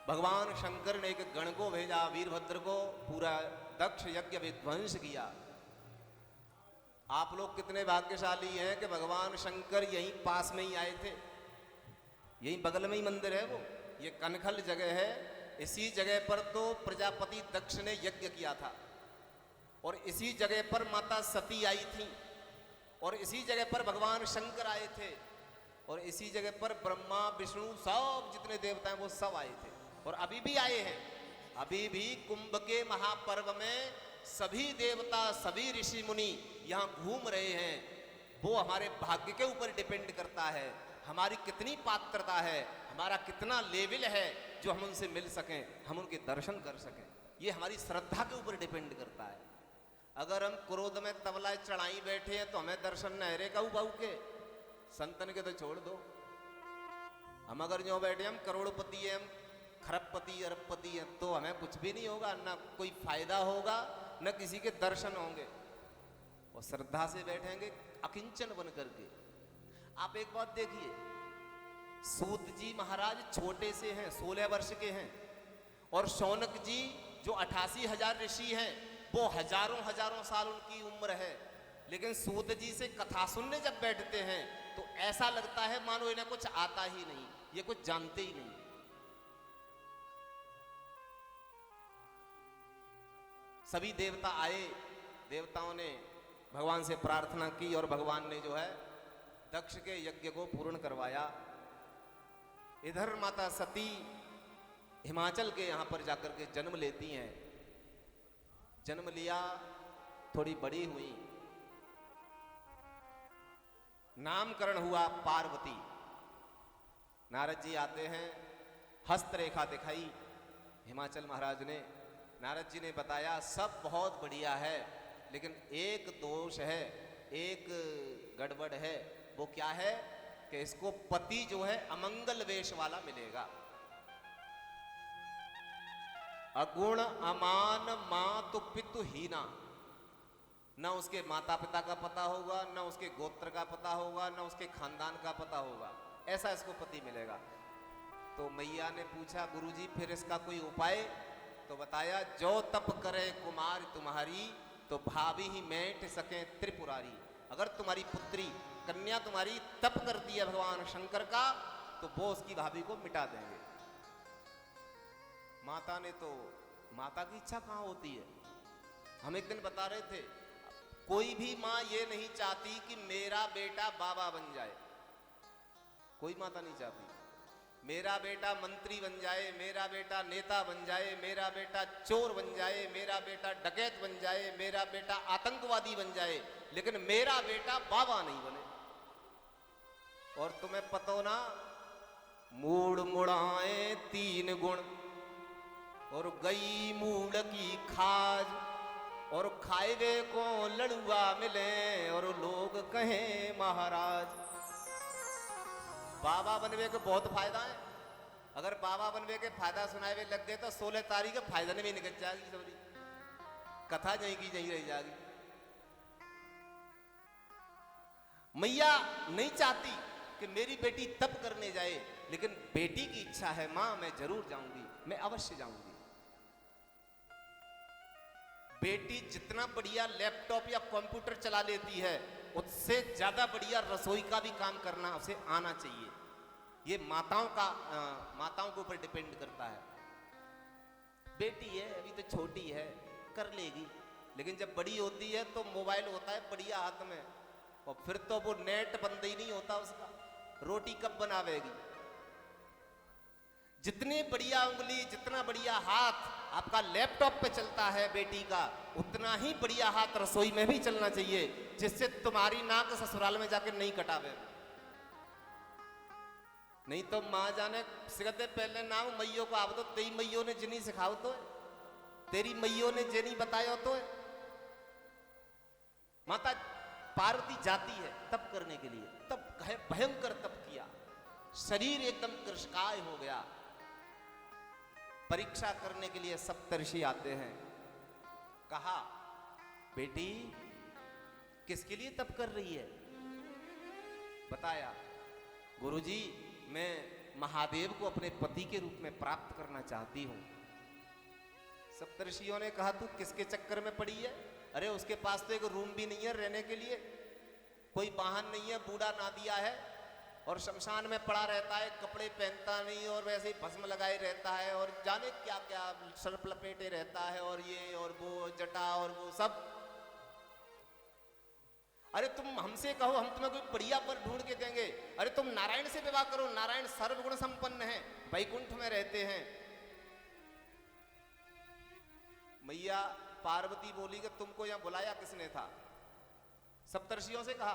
भगवान शंकर ने एक गण को भेजा, वीरभद्र को, पूरा दक्ष यज्ञ विध्वंस किया। आप लोग कितने भाग्यशाली हैं कि भगवान शंकर यहीं पास में ही आए थे, यहीं बगल में ही मंदिर है वो, ये कनखल जगह है। इसी जगह पर तो प्रजापति दक्ष ने यज्ञ किया था, और इसी जगह पर माता सती आई थी, और इसी जगह पर भगवान शंकर आए थे, और इसी जगह पर ब्रह्मा विष्णु सब जितने देवता हैं वो सब आए थे, और अभी भी आए हैं। अभी भी कुंभ के महापर्व में सभी देवता, सभी ऋषि मुनि यहाँ घूम रहे हैं। वो हमारे भाग्य के ऊपर डिपेंड करता है, हमारी कितनी पात्रता है, हमारा कितना लेवल है जो हम उनसे मिल सकें, हम उनके दर्शन कर सकें। ये हमारी श्रद्धा के ऊपर डिपेंड करता है। अगर हम क्रोध में तबला चढ़ाई बैठे हैं तो हमें दर्शन न हरे कहू बाऊ के, संतन के तो छोड़ दो। हम अगर जो बैठे हम करोड़पति हैं, हम खरबपति अरबपति हैं, तो हमें कुछ भी नहीं होगा, ना कोई फायदा होगा, न किसी के दर्शन होंगे। और श्रद्धा से बैठेंगे अकिंचन बन करके। आप एक बात देखिए, सूत जी महाराज छोटे से हैं, 16 वर्ष के हैं, और शौनक जी जो 88,000 ऋषि हैं वो हजारों हजारों साल उनकी उम्र है। लेकिन सूत जी से कथा सुनने जब बैठते हैं तो ऐसा लगता है मानो इन्हें कुछ आता ही नहीं, ये कुछ जानते ही नहीं। सभी देवता आए, देवताओं ने भगवान से प्रार्थना की, और भगवान ने जो है दक्ष के यज्ञ को पूर्ण करवाया। इधर माता सती हिमाचल के यहां पर जाकर के जन्म लेती हैं। जन्म लिया, थोड़ी बड़ी हुई, नामकरण हुआ पार्वती। नारद जी आते हैं, हस्तरेखा दिखाई हिमाचल महाराज ने। नारद जी ने बताया सब बहुत बढ़िया है, लेकिन एक दोष है, एक गड़बड़ है। वो क्या है कि इसको पति जो है अमंगल वेश वाला मिलेगा। अगुण अमान मातु पितु हीना, न उसके माता पिता का पता होगा, न उसके गोत्र का पता होगा, न उसके खानदान का पता होगा, ऐसा इसको पति मिलेगा। तो मैया ने पूछा गुरुजी फिर इसका कोई उपाय? तो बताया जो तप करे कुमार तुम्हारी, तो भाभी ही मेट सके त्रिपुरारी। अगर तुम्हारी पुत्री कन्या तुम्हारी तप करती है भगवान शंकर का, तो वो उसकी भाभी को मिटा देंगे। माता ने तो, माता की इच्छा कहाँ होती है? हम एक दिन बता रहे थे, कोई भी माँ ये नहीं चाहती कि मेरा बेटा बाबा बन जाए। कोई माता नहीं चाहती मेरा बेटा मंत्री बन जाए, मेरा बेटा नेता बन जाए, मेरा बेटा चोर बन जाए, मेरा बेटा डकैत बन जाए, मेरा बेटा आतंकवादी बन जाए, लेकिन मेरा बेटा बाबा नहीं बने। और तुम्हें पता हो ना, मूड़ मुड़ाए 3 गुण, और गई मूड़ की खाज, और खाए को लड़ुआ मिले, और लोग कहें महाराज। बाबा बनवे के बहुत फायदा है। अगर बाबा बनवे के फायदा सुनाए हुए लग गए तो 16 तारीख के फायदा में भी निकल जाएगी, सबरी कथा जहीं की जहीं रह जाएगी। मैया नहीं चाहती कि मेरी बेटी तप करने जाए, लेकिन बेटी की इच्छा है, मां मैं जरूर जाऊंगी, मैं अवश्य जाऊंगी। बेटी जितना बढ़िया लैपटॉप या कंप्यूटर चला लेती है, उससे ज्यादा बढ़िया रसोई का भी काम करना उसे आना चाहिए। ये माताओं के ऊपर डिपेंड करता है। बेटी है अभी तो छोटी है, कर लेगी, लेकिन जब बड़ी होती है तो मोबाइल होता है बढ़िया हाथ में, और फिर तो वो नेट बंद ही नहीं होता उसका, रोटी कब बनावेगी। जितनी बढ़िया उंगली, जितना बढ़िया हाथ आपका लैपटॉप पे चलता है बेटी का, उतना ही बढ़िया हाथ रसोई में भी चलना चाहिए, जिससे तुम्हारी नाक ससुराल में जाकर नहीं कटावे। नहीं तो माँ जाने सिखते पहले नाम मैयो को आव तो तेरी मैयो ने जिनी सिखाओ तो, तेरी मैयो ने जिनी बतायो तो। माता पार्वती जाती है तप करने के लिए, तब भयंकर तप किया, शरीर एकदम कृशकाय हो गया। परीक्षा करने के लिए सप्तर्षि आते हैं। कहा, बेटी किसके लिए तप कर रही है? बताया, गुरुजी मैं महादेव को अपने पति के रूप में प्राप्त करना चाहती हूं। सप्तर्षियों ने कहा, तू किसके चक्कर में पड़ी है? अरे उसके पास तो एक रूम भी नहीं है रहने के लिए, कोई वाहन नहीं है, बूढ़ा ना दिया है और शमशान में पड़ा रहता है, कपड़े पहनता नहीं और वैसे ही भस्म लगाए रहता है और जाने क्या क्या सर्प लपेटे रहता है और ये और वो जटा और वो सब। अरे तुम हमसे कहो, हम तुम्हें कोई बढ़िया पर ढूंढ के देंगे। अरे तुम नारायण से विवाह करो, नारायण सर्वगुण संपन्न है, वैकुंठ में रहते हैं। मैया पार्वती बोली कि तुमको यहां बुलाया किसने था? सप्तर्षियों से कहा,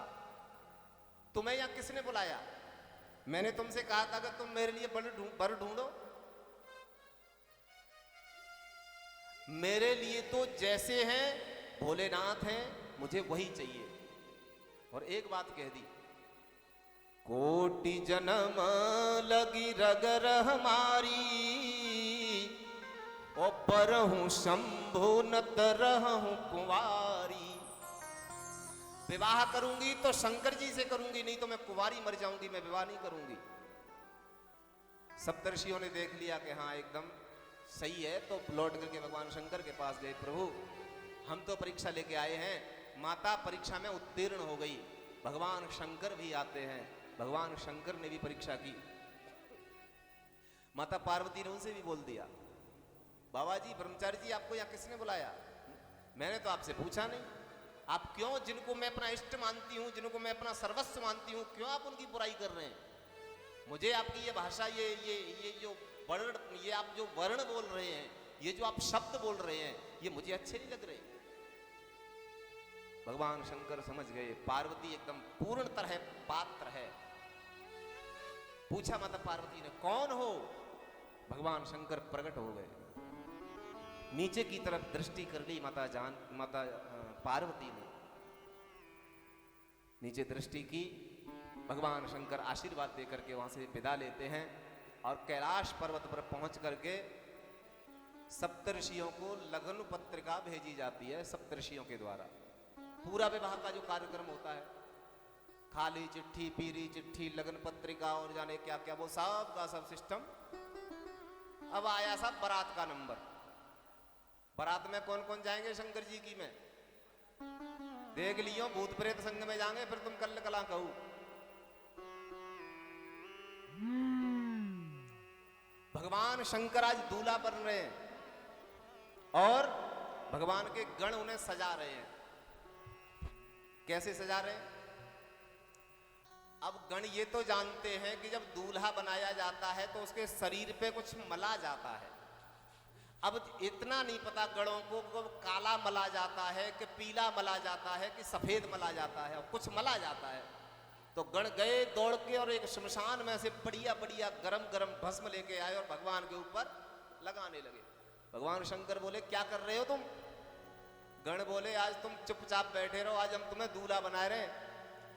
तुम्हें यहां किसने बुलाया? मैंने तुमसे कहा था कि तुम मेरे लिए वर ढूंढो। मेरे लिए तो जैसे हैं भोलेनाथ हैं, मुझे वही चाहिए। और एक बात कह दी, कोटि जन्म लगी रगर हमारी, ओ पर हूं शंभु न तरहूं कुंवारी। विवाह करूंगी तो शंकर जी से करूंगी, नहीं तो मैं कुंवारी मर जाऊंगी, मैं विवाह नहीं करूंगी। सप्तर्षियों ने देख लिया कि हाँ एकदम सही है, तो लौट करके भगवान शंकर के पास गए। प्रभु हम तो परीक्षा लेके आए हैं, माता परीक्षा में उत्तीर्ण हो गई, भगवान शंकर भी आते हैं। भगवान शंकर ने भी परीक्षा की। माता पार्वती ने उनसे भी बोल दिया, बाबा जी ब्रह्मचारी जी आपको यहाँ किसने बुलाया? मैंने तो आपसे पूछा नहीं। आप क्यों, जिनको मैं अपना इष्ट मानती हूँ, जिनको मैं अपना सर्वस्व मानती हूँ, क्यों आप उनकी बुराई कर रहे हैं? मुझे आपकी ये भाषा, ये जो वर्ण, ये आप जो वर्ण बोल रहे हैं, ये जो आप शब्द बोल रहे हैं, ये मुझे अच्छे नहीं लग रहे। भगवान शंकर समझ गए पार्वती एकदम पूर्ण तरह पात्र है। पूछा माता पार्वती ने, कौन हो? भगवान शंकर प्रकट हो गए। नीचे की तरफ दृष्टि कर ली माता पार्वती ने, नीचे दृष्टि की। भगवान शंकर आशीर्वाद देकर के वहां से विदा लेते हैं और कैलाश पर्वत पर पहुंच करके सप्तर्षियों को लगन पत्रिका भेजी जाती है। सप्तर्षियों के द्वारा पूरा विवाह का जो कार्यक्रम होता है, खाली चिट्ठी, पीरी चिट्ठी, लगन पत्रिका और जाने क्या क्या, वो सब का सब सिस्टम। अब आया सब बारात का नंबर। बारात में कौन कौन जाएंगे? शंकर जी की में देख लियो, भूत प्रेत संग में जाएंगे, फिर तुम कल कला कहू। भगवान शंकर आज दूल्हा बन रहे हैं और भगवान के गण उन्हें सजा रहे हैं। कैसे सजा रहे हैं? अब गण ये तो जानते हैं कि जब दूल्हा बनाया जाता है तो उसके शरीर पे कुछ मला जाता है। अब इतना नहीं पता गणों को काला मला जाता है कि पीला मला जाता है कि सफेद मला जाता है, और कुछ मला जाता है। तो गण गए दौड़ के और एक शमशान में से बढ़िया बढ़िया गरम गरम भस्म लेके आए और भगवान के ऊपर लगाने लगे। भगवान शंकर बोले, क्या कर रहे हो तुम? गण बोले, आज तुम चुपचाप बैठे रहो, आज हम तुम्हें दूल्हा बना रहे हैं,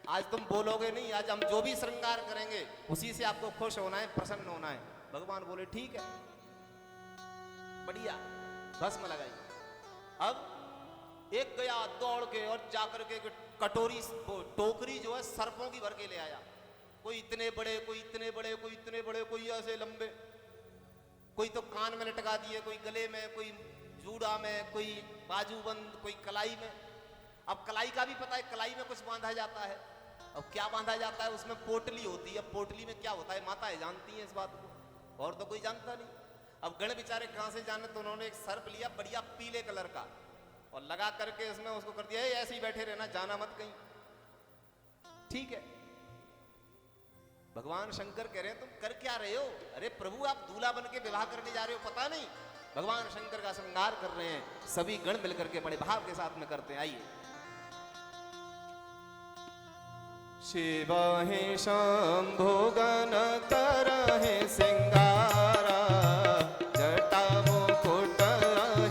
आज तुम बोलोगे नहीं, आज हम जो भी श्रृंगार करेंगे उसी से आपको खुश होना है, प्रसन्न होना है। भगवान बोले, ठीक है, बढ़िया, भस्म लगाई। अब एक गया दौड़ के और जाकर के कटोरी, टोकरी जो है सर्पों की भर के ले आया। कोई इतने बड़े, कोई इतने बड़े, कोई इतने बड़े, कोई ऐसे लंबे, कोई तो कान में लटका दिए, कोई गले में, कोई जूड़ा में, कोई बाजूबंद, कोई कलाई में। अब कलाई का भी पता है, कलाई में कुछ बांधा जाता है। अब क्या बांधा जाता है? उसमें पोटली होती है। पोटली में क्या होता है माताएं जानती हैं इस बात को, और तो कोई जानता नहीं। अब गण बेचारे कहां से जाने, तो उन्होंने एक सर्प लिया बढ़िया पीले कलर का और लगा करके उसमें उसको कर दिया, ऐसे ही बैठे रहना, जाना मत कहीं, ठीक है। भगवान शंकर कह रहे हैं, तुम कर क्या रहे हो? अरे प्रभु, आप दूल्हा बन के विवाह करने जा रहे हो, पता नहीं? भगवान शंकर का श्रृंगार कर रहे हैं। सभी गण मिलकर के बड़े भाव के साथ में करते हैं। आइए। शिव हे शंभो गण करहि सिंगारा, जटा मुकुट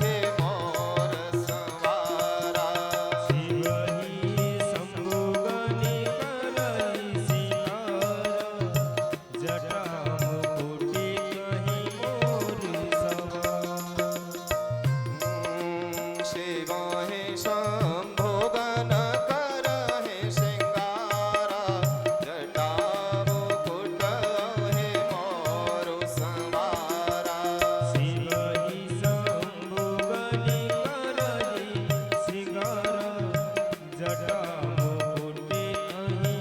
हे मोर संवारा। शिव ही शंभु गण करहि सिंगारा, जटा मुकुट कहि मोर सवारा। जटा मुकुटे अहि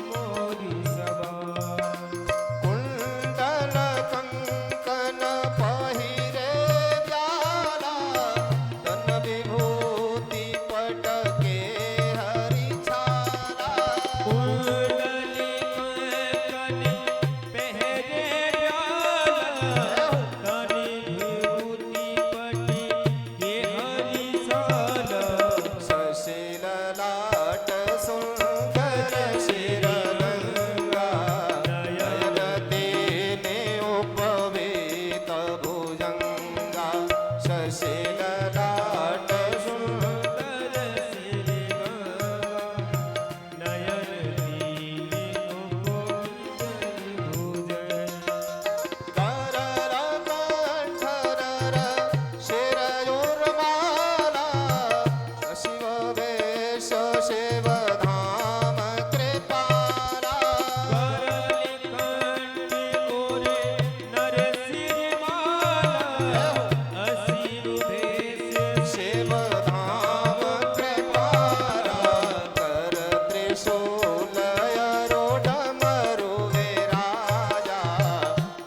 मोरी सवार कुंडल कंकन पहिरे ब्याला तन विभूति पटके हरि छाला कुंडली कंकन पहरे ब्याला तनि विभूति पटि के हरि साला सशील लाट सुंदर शिरगंगा नयन तेने उपवेत भुजंगा सशील लाट सुंदर सिर गंगा नयन दीने उपवित भुजंग करर कंठरर शिरयोर्माला शिव वेश शिव धाम कृपाला करली कंठी कोरे नर सिर माला असीम भेष शिव धाम कृपाला कर त्रिशूल अरोढ़ मरुवे राजा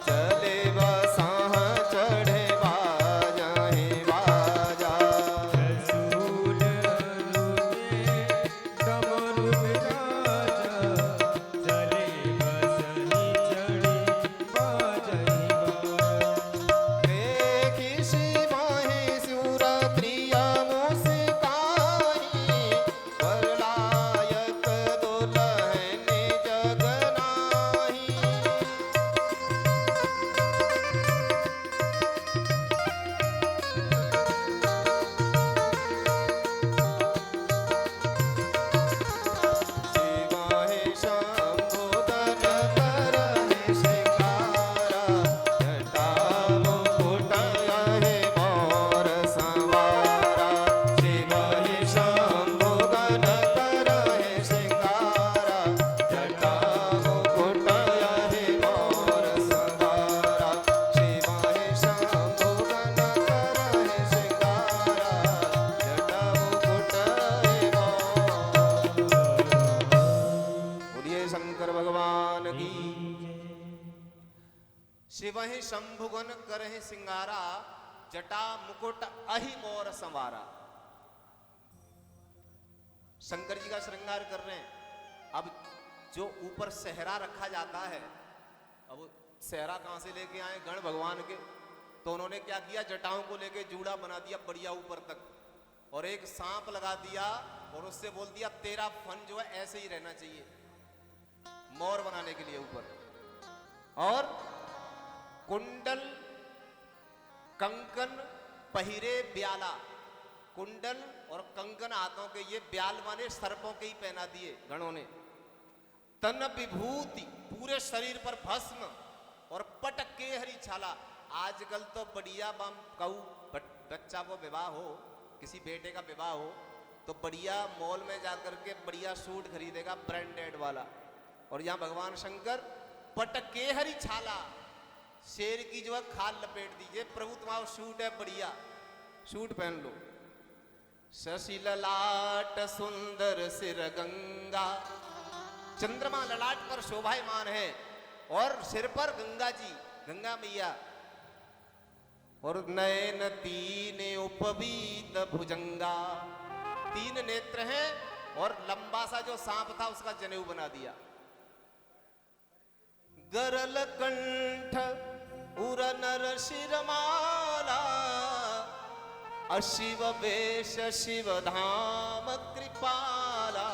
चले बसाह चढ़े बाजहि बाजा रसूल अनुजे डमरू बिराजा चले बसहि चढ़े बाजहि बाज देखि शिवाहि सुर प्रिय मुस्काई वरलायक दुल्हन जग नाही शिवाहि शंभुधन करहि सिंगारा जटा मुकुट अहि मोर संवारा शिवाहि शंभुधन करहि सिंगारा जटा मुकुट अहि मोर संवारा शिवाहि शंभुधन करहि सिंगारा जटा मुकुट अहि मोर बोलिए शंकर भगवान की शिवहि शंभुगन करहि सिंगारा जटा मुकुट अहि मोर संवारा शंकर जी का श्रृंगार कर रहे हैं। अब जो ऊपर सेहरा रखा जाता है, अब सेहरा कहां से लेके आए गण भगवान के, तो उन्होंने क्या किया, जटाओं को लेके जूड़ा बना दिया बढ़िया ऊपर तक और एक सांप लगा दिया और उससे बोल दिया तेरा फन जो है ऐसे ही रहना चाहिए, मोर बनाने के लिए ऊपर। और कुंडल कंकन पहिरे ब्याला, कुंडल और कंकन हाथों के, ये ब्याल माने सर्पों के ही पहना दिए गणों ने। तन विभूति, पूरे शरीर पर भस्म और पटक के हरी छाला। आजकल तो बढ़िया बम कहू बच्चा को विवाह हो, किसी बेटे का विवाह हो तो बढ़िया मॉल में जाकर के बढ़िया सूट खरीदेगा ब्रांडेड वाला, और यहाँ भगवान शंकर पटक के हरी छाला, शेर की जो है खाल लपेट दीजिए, प्रभु तुम्हारा सूट है बढ़िया, सूट पहन लो। शशि ललाट सुंदर सिर गंगा, चंद्रमा ललाट पर शोभायमान है और सिर पर गंगा जी, गंगा मैया, और नयन तीन उपवीत भुजंगा, तीन नेत्र हैं और लंबा सा जो सांप था उसका जनेऊ बना दिया। गरल कंठ उर नर शिरमाला, अशिव वेश शिव धाम कृपाला।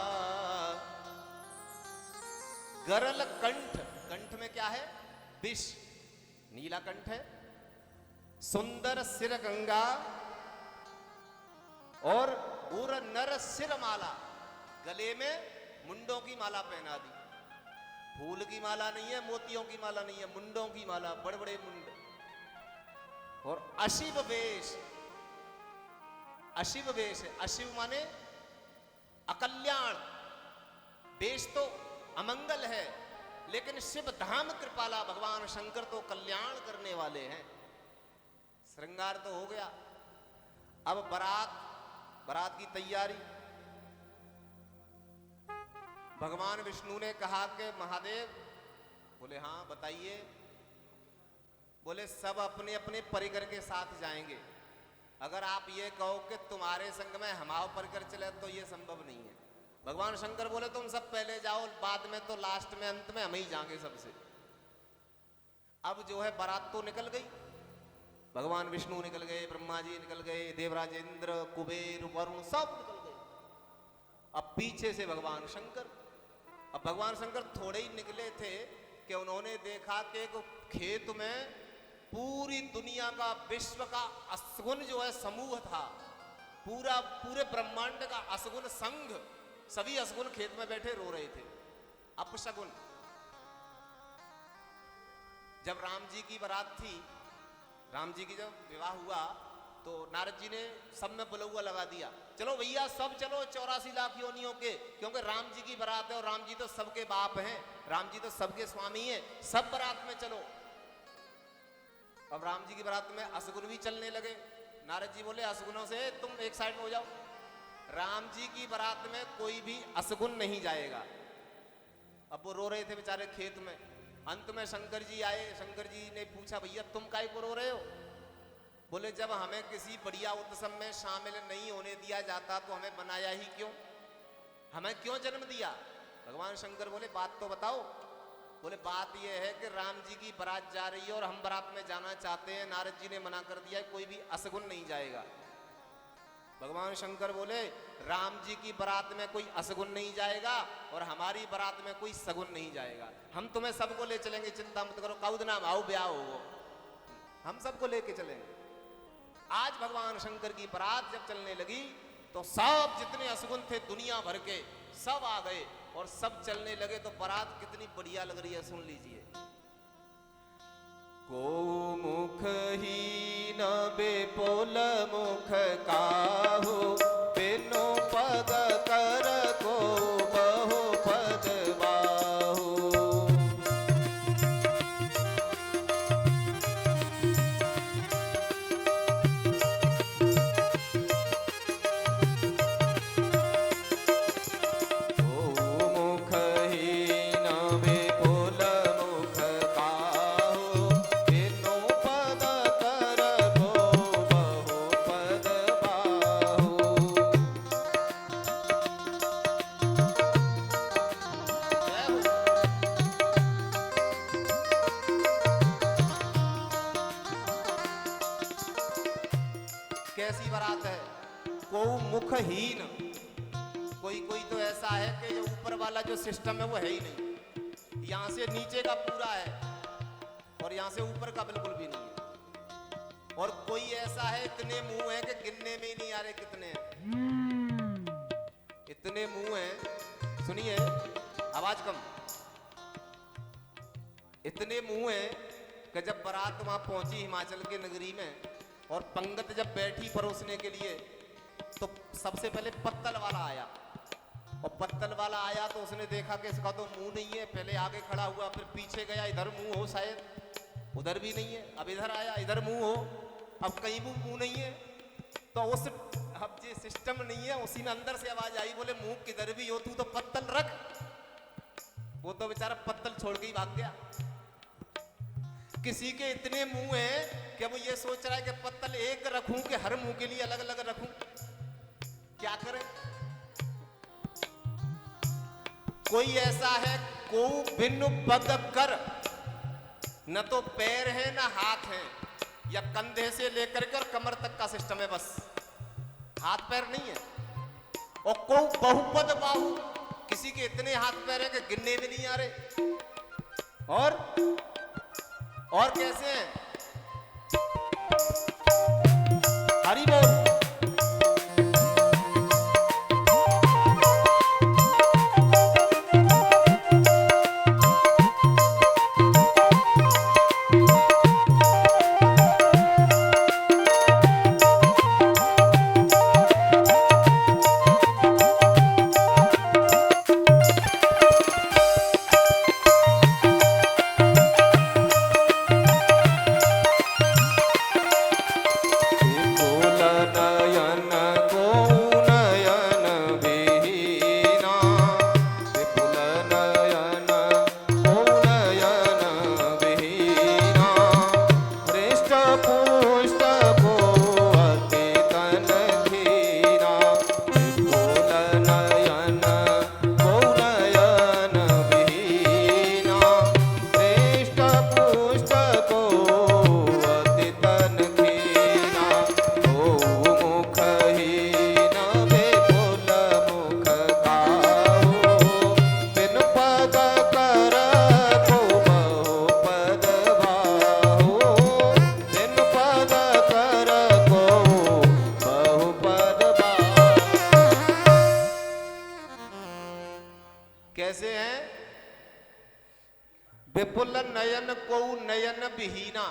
गरल कंठ, कंठ में क्या है, विष, नीला कंठ है। सुंदर सिर गंगा और उर नर सिर माला, गले में मुंडों की माला पहना दी। फूल की माला नहीं है, मोतियों की माला नहीं है, मुंडों की माला, बड़े बड़े मुंड। और अशिव वेश, अशिव वेश है, अशिव माने अकल्याण, वेश तो अमंगल है, लेकिन शिव धाम कृपाला, भगवान शंकर तो कल्याण करने वाले हैं। श्रृंगार तो हो गया, अब बारात, बारात की तैयारी। भगवान विष्णु ने कहा कि महादेव, बोले हाँ बताइए। बोले सब अपने अपने परिकर के साथ जाएंगे, अगर आप ये कहो कि तुम्हारे संग में हमारा परिकर चले तो ये संभव नहीं है। भगवान शंकर बोले तुम सब पहले जाओ, बाद में तो लास्ट में अंत में हम ही जाएंगे सबसे। अब जो है बारात तो निकल गई, भगवान विष्णु निकल गए, ब्रह्मा जी निकल गए, देवराज इंद्र, कुबेर, वरुण सब निकल गए। अब पीछे से भगवान शंकर। अब भगवान शंकर थोड़े ही निकले थे कि उन्होंने देखा कि एक खेत में पूरी दुनिया का, विश्व का असगुन जो है समूह था, पूरे ब्रह्मांड का असगुन संघ, सभी असगुन खेत में बैठे रो रहे थे। अपशगुन। जब राम जी की बारात थी, राम जी की जब विवाह हुआ तो नारद जी ने सब में बुलौआ लगा दिया, चलो भैया सब चलो 84 लाख योनियों के, क्योंकि राम जी की बारात है और राम जी तो सबके बाप हैं, राम जी तो सबके स्वामी हैं, सब बारात में चलो। अब राम जी की बारात में असगुन भी चलने लगे। नारद जी बोले असगुनों से तुम एक साइड में हो जाओ, राम जी की बारात में कोई भी असगुन नहीं जाएगा। अब वो रो रहे थे बेचारे खेत में। अंत में शंकर जी आए, शंकर जी ने पूछा भैया तुम काहे को रो रहे हो? बोले जब हमें किसी बढ़िया उत्सव में शामिल नहीं होने दिया जाता तो हमें बनाया ही क्यों, हमें क्यों जन्म दिया? भगवान शंकर बोले बात तो बताओ। बोले बात यह है कि राम जी की बारात जा रही है और हम बारात में जाना चाहते हैं, नारद जी ने मना कर दिया है, कोई भी असगुन नहीं जाएगा। भगवान शंकर बोले राम जी की बारात में कोई असगुन नहीं जाएगा और हमारी बारात में कोई सगुन नहीं जाएगा। हम तुम्हें सबको ले चलेंगे, चिंता मत करो, काउद नाम आओ ब्याह हो, हम सबको लेके चलेंगे। आज भगवान शंकर की बारात जब चलने लगी तो सब जितने असगुन थे दुनिया भर के सब आ गए और सब चलने लगे। तो बारात कितनी बढ़िया लग रही है, सुन लीजिए। को मुख ही न बेपोल मुख काहू, बिनु पद कर को बहु पद बाहू। कैसी बारात है? को मुखहीन। कोई कोई तो ऐसा है कि ऊपर वाला जो सिस्टम है वो है ही नहीं, यहां से नीचे का पूरा है और यहां से ऊपर का बिल्कुल भी नहीं है। और कोई ऐसा है इतने मुंह है कि गिनने में ही नहीं आ रहे कितने हैं, इतने मुंह हैं। सुनिए आवाज कम। इतने मुंह हैं कि जब बारात वहां पहुंची हिमाचल के नगरी में और पंगत जब बैठी परोसने के लिए तो सबसे पहले पत्तल वाला आया। और पत्तल वाला आया तो उसने देखा कि इसका तो मुंह नहीं है, पहले आगे खड़ा हुआ, फिर पीछे गया, इधर मुंह हो शायद, उधर भी नहीं है, अब इधर आया, इधर मुंह हो, अब कहीं भी मुंह नहीं है। तो उस अब ये सिस्टम नहीं है, उसी में अंदर से आवाज आई, बोले मुंह किधर भी हो तू तो पत्तल रख। वो तो बेचारा पत्तल छोड़ के ही भाग गया। किसी के इतने मुंह हैं कि वो ये सोच रहा है कि पत्तल एक रखूं कि हर मुंह के लिए अलग अलग रखूं, क्या करें? कोई ऐसा है को बिनु पग कर, न तो पैर है न हाथ है, या कंधे से लेकर के और कमर तक का सिस्टम है, बस हाथ पैर नहीं है। और को बहुपद बाहु, किसी के इतने हाथ पैर है कि गिनने में नहीं आ रहे। और कैसे हैं? हरि बोल। कैसे हैं? विपुल नयन को नयन विहीना।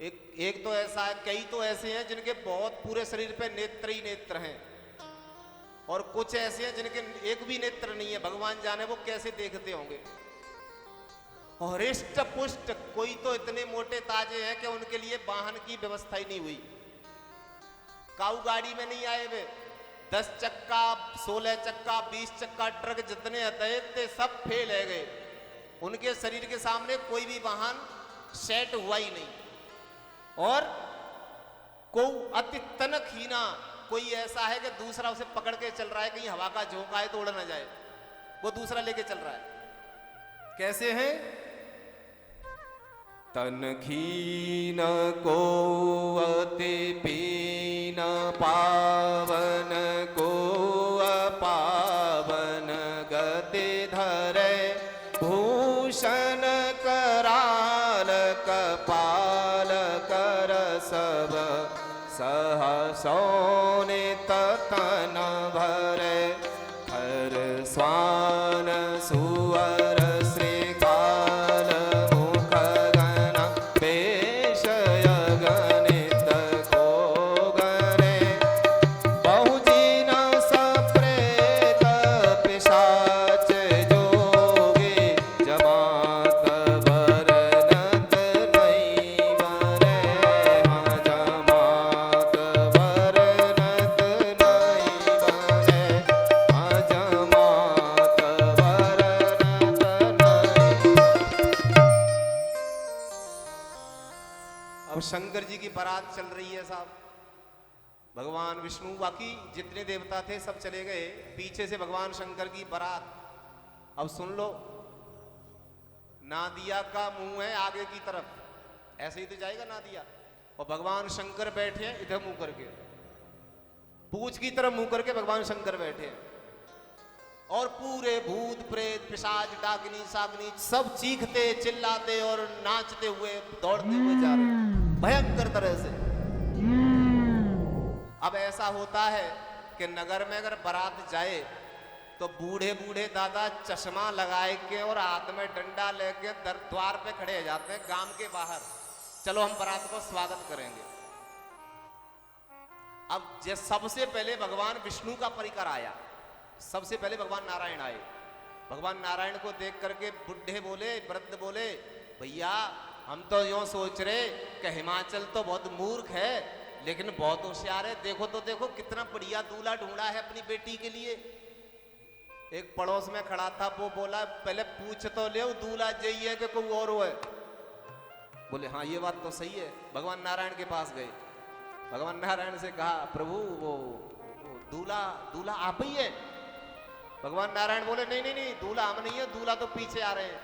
एक तो ऐसा है, कई तो ऐसे हैं जिनके बहुत पूरे शरीर पे नेत्र ही नेत्र हैं, और कुछ ऐसे हैं जिनके एक भी नेत्र नहीं है। भगवान जाने वो कैसे देखते होंगे। और हृष्ट पुष्ट, कोई तो इतने मोटे ताजे हैं कि उनके लिए वाहन की व्यवस्था ही नहीं हुई। काऊ गाड़ी में नहीं आए वे, 10 चक्का 16 चक्का 20 चक्का ट्रक जितने आते थे सब फेल है गए। उनके शरीर के सामने कोई भी वाहन सेट हुआ ही नहीं। और को अति तनक हीना, कोई ऐसा है कि दूसरा उसे पकड़ के चल रहा है, कहीं हवा का झोंका है तो उड़ ना जाए, वो दूसरा लेके चल रहा है। कैसे हैं? तनखीन को अति पीन पावन को अपावन गति धरे भूषण कराल कपाल कर सब सहसोनित तन भरे हर स्वान सुअर श्रीकाल मुख गण पेशय गणित को गरे बहुजीन सप्रेत पिशाच जोगे जमात वरनत नहीं बरे हाँ जमात वरनत नहीं बरे हाँ जमात वरनत नहीं। अब शंकर जी की बारात चल रही है साहब। भगवान विष्णु, बाकी जितने देवता थे सब चले गए, पीछे से भगवान शंकर की बारात। अब सुन लो, नादिया का मुंह है आगे की तरफ, ऐसे ही तो जाएगा नादिया, और भगवान शंकर बैठे हैं इधर मुंह करके, पूछ की तरफ मुंह करके भगवान शंकर बैठे हैं। और पूरे भूत प्रेत पिशाच डाकिनी सागनी सब चीखते चिल्लाते और नाचते हुए दौड़ते हुए जा रहे हैं भयंकर तरह से। अब ऐसा होता है कि नगर में अगर बारात जाए तो बूढ़े बूढ़े दादा चश्मा लगाए के और हाथ में डंडा लेके द्वार पे खड़े हो जाते हैं गांव के बाहर, चलो हम बारात को स्वागत करेंगे। अब सबसे पहले भगवान विष्णु का परिकर आया, सबसे पहले भगवान नारायण आए। भगवान नारायण को देख करके बुढ़े बोले, वृद्ध बोले, भैया हम तो यूं सोच रहे कि हिमाचल तो बहुत मूर्ख है लेकिन बहुत होशियार है, देखो तो देखो कितना बढ़िया दूल्हा ढूंढा है अपनी बेटी के लिए। एक पड़ोस में खड़ा था, वो बोला पहले पूछ तो ले दूल्हा यही है कि कोई और है। बोले हाँ ये बात तो सही है। भगवान नारायण के पास गए, भगवान नारायण से कहा प्रभु वो दूल्हा आप ही है? भगवान नारायण बोले नहीं नहीं नहीं, दूल्हा हम नहीं है, दूल्हा तो पीछे आ रहे हैं।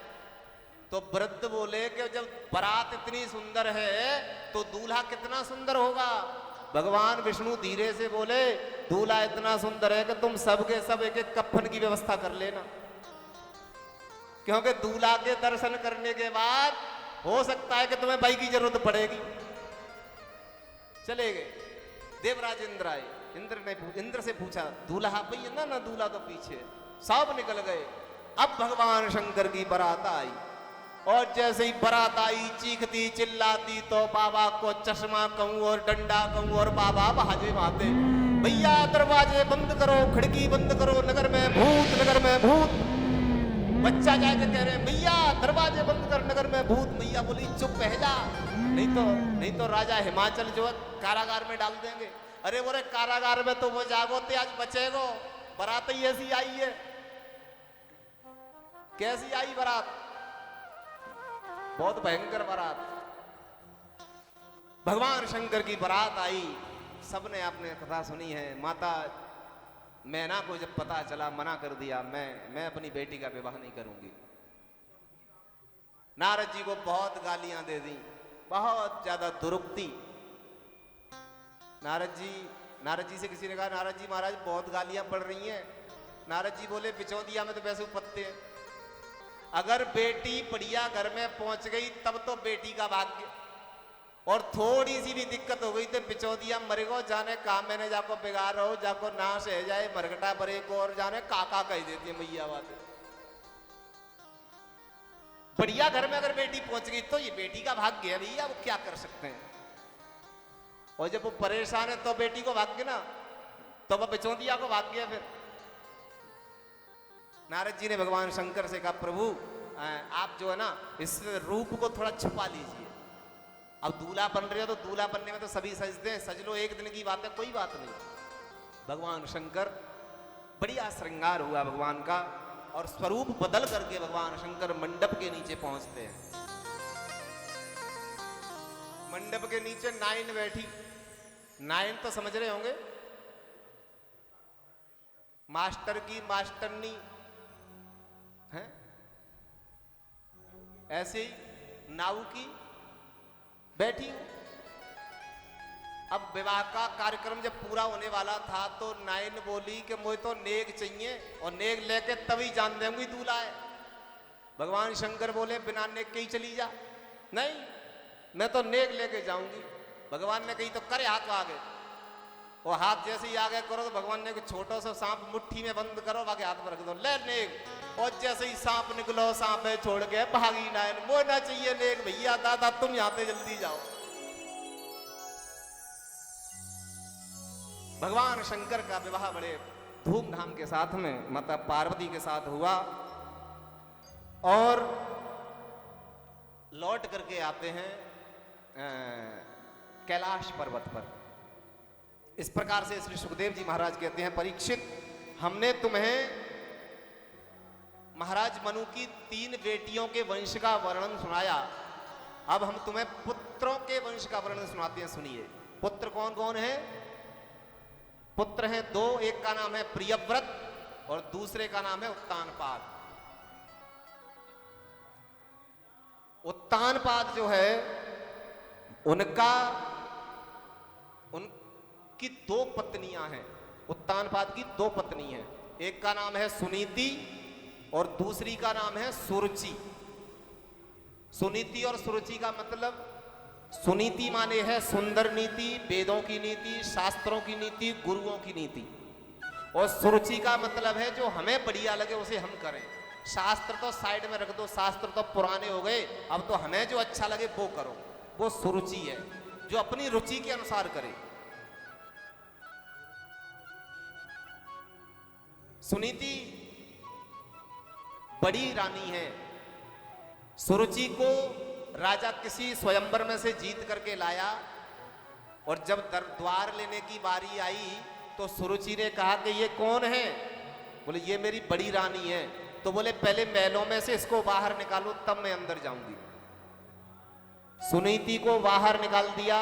तो वृद्ध बोले कि जब बारात इतनी सुंदर है तो दूल्हा कितना सुंदर होगा। भगवान विष्णु धीरे से बोले दूल्हा इतना सुंदर है कि तुम सबके सब एक एक कफन की व्यवस्था कर लेना, क्योंकि दूल्हा के दर्शन करने के बाद हो सकता है कि तुम्हें भाई की जरूरत पड़ेगी। चले गए। देवराज इंद्र आए, इंद्र से पूछा दूल्हा भैया? ना ना दूल्हा तो पीछे। सब निकल गए। अब भगवान शंकर की बारात आई, और जैसे ही बारात आई चीखती चिल्लाती तो बाबा को चश्मा कहूं और डंडा कहूं और बाबा बाजे मारते, भैया दरवाजे बंद करो, खिड़की बंद करो, नगर में भूत, नगर में भूत। बच्चा जाके कह रहे भैया दरवाजे बंद कर, नगर में भूत। मैया बोली चुप रह जा, नहीं तो राजा हिमाचल जो है कारागार में डाल देंगे। अरे बोले कारागार में तो वो जागोते आज बचेगो, बारात ही ऐसी आई है। कैसी आई बारात? बहुत भयंकर बारात। भगवान शंकर की बारात आई, सबने आपने कथा सुनी है। माता मैना को जब पता चला मना कर दिया, मैं अपनी बेटी का विवाह नहीं करूंगी। नारद जी को बहुत गालियां दे दी, बहुत ज्यादा दुरुक्ति। नारद जी से किसी ने कहा नारद जी महाराज बहुत गालियां पड़ रही हैं। नारद जी बोले बिचौलिया में तो वैसे उपत्ते हैं, अगर बेटी बढ़िया घर में पहुंच गई तब तो बेटी का भाग्य, और थोड़ी सी भी दिक्कत हो गई तो बिचौलिया मरेगो, जाने काम मैंने जाको बिगाड़ रहो, जाको नाश है जाए मरगटा बरे को, और जाने काका कह देती है मैया बात। बढ़िया घर में अगर बेटी पहुंच गई तो ये बेटी का भाग्य है भैया, वो क्या कर सकते हैं। और जब वो परेशान है तो बेटी को भाग्य ना, तो वह बिचौतिया को भाग्य है। फिर नारद जी ने भगवान शंकर से कहा, प्रभु आप जो है ना इस रूप को थोड़ा छुपा लीजिए। अब दूल्हा बन रहे हो तो दूल्हा बनने में तो सभी सजते हैं, सज लो, एक दिन की बात है, कोई बात नहीं। भगवान शंकर, बढ़िया श्रृंगार हुआ भगवान का, और स्वरूप बदल करके भगवान शंकर मंडप के नीचे पहुंचते हैं। मंडप के नीचे नाइन बैठी। नाइन तो समझ रहे होंगे, मास्टर की मास्टरनी है, ऐसे ही नाऊ की बैठी हूं। अब विवाह का कार्यक्रम जब पूरा होने वाला था तो नाइन बोली कि मुझे तो नेग चाहिए, और नेग लेके तभी जान देंगी दूल्हा है। भगवान शंकर बोले, बिना नेग के ही चली जा। नहीं, मैं तो नेग लेके जाऊंगी। भगवान ने कही तो करे हाथ आगे। वो हाथ जैसे ही आगे करो तो भगवान ने छोटा सा सांप मुट्ठी में बंद करो, बाकी हाथ में रख दो, ले नेग। और जैसे ही सांप निकलो, सांप है छोड़ के भागी नाइन, वो ना चाहिए नेग भैया, दादा तुम यहाँ पे जल्दी जाओ। भगवान शंकर का विवाह बड़े धूमधाम के साथ में माता पार्वती के साथ हुआ, और लौट करके आते हैं कैलाश पर्वत पर। इस प्रकार से श्री सुखदेव जी महाराज कहते हैं, परीक्षित, हमने तुम्हें महाराज मनु की 3 बेटियों के वंश का वर्णन सुनाया। अब हम तुम्हें पुत्रों के वंश का वर्णन सुनाते हैं, सुनिए। पुत्र कौन कौन है? पुत्र हैं 2, एक का नाम है प्रियव्रत और दूसरे का नाम है उत्तानपाद। उत्तानपाद जो है उनकी 2 पत्नियां हैं। उत्तानपाद की 2 पत्नी हैं, एक का नाम है सुनीति और दूसरी का नाम है सुरुचि। सुनीति और सुरुचि का मतलब, सुनीति माने है सुंदर नीति, वेदों की नीति, शास्त्रों की नीति, गुरुओं की नीति। और सुरुचि का मतलब है जो हमें बढ़िया लगे उसे हम करें। शास्त्र तो साइड में रख दो, शास्त्र तो पुराने हो गए, अब तो हमें जो अच्छा लगे वो करो, वो सुरुचि है, जो अपनी रुचि के अनुसार करे। सुनीति बड़ी रानी है। सुरुचि को राजा किसी स्वयंवर में से जीत करके लाया, और जब द्वार लेने की बारी आई तो सुरुचि ने कहा कि ये कौन है? बोले ये मेरी बड़ी रानी है। तो बोले पहले महलों में से इसको बाहर निकालो तब मैं अंदर जाऊंगी। सुनीति को बाहर निकाल दिया,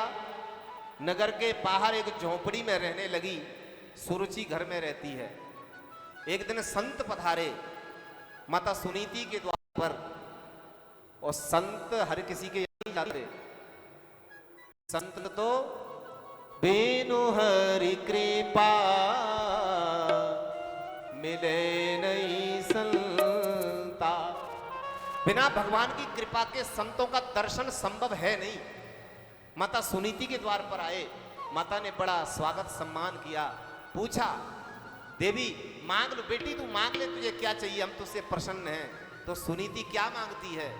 नगर के बाहर एक झोपड़ी में रहने लगी। सुरुचि घर में रहती है। एक दिन संत पधारे माता सुनीति के द्वार पर, और संत हर किसी के नहीं जाते। संत तो बिनु हरि कृपा मिले नहीं संता। बिना भगवान की कृपा के संतों का दर्शन संभव है नहीं। माता सुनीति के द्वार पर आए, माता ने बड़ा स्वागत सम्मान किया। पूछा, देवी मांग लो, बेटी तू मांग ले, तुझे क्या चाहिए, हम तुझसे प्रसन्न हैं। तो सुनीति क्या मांगती है?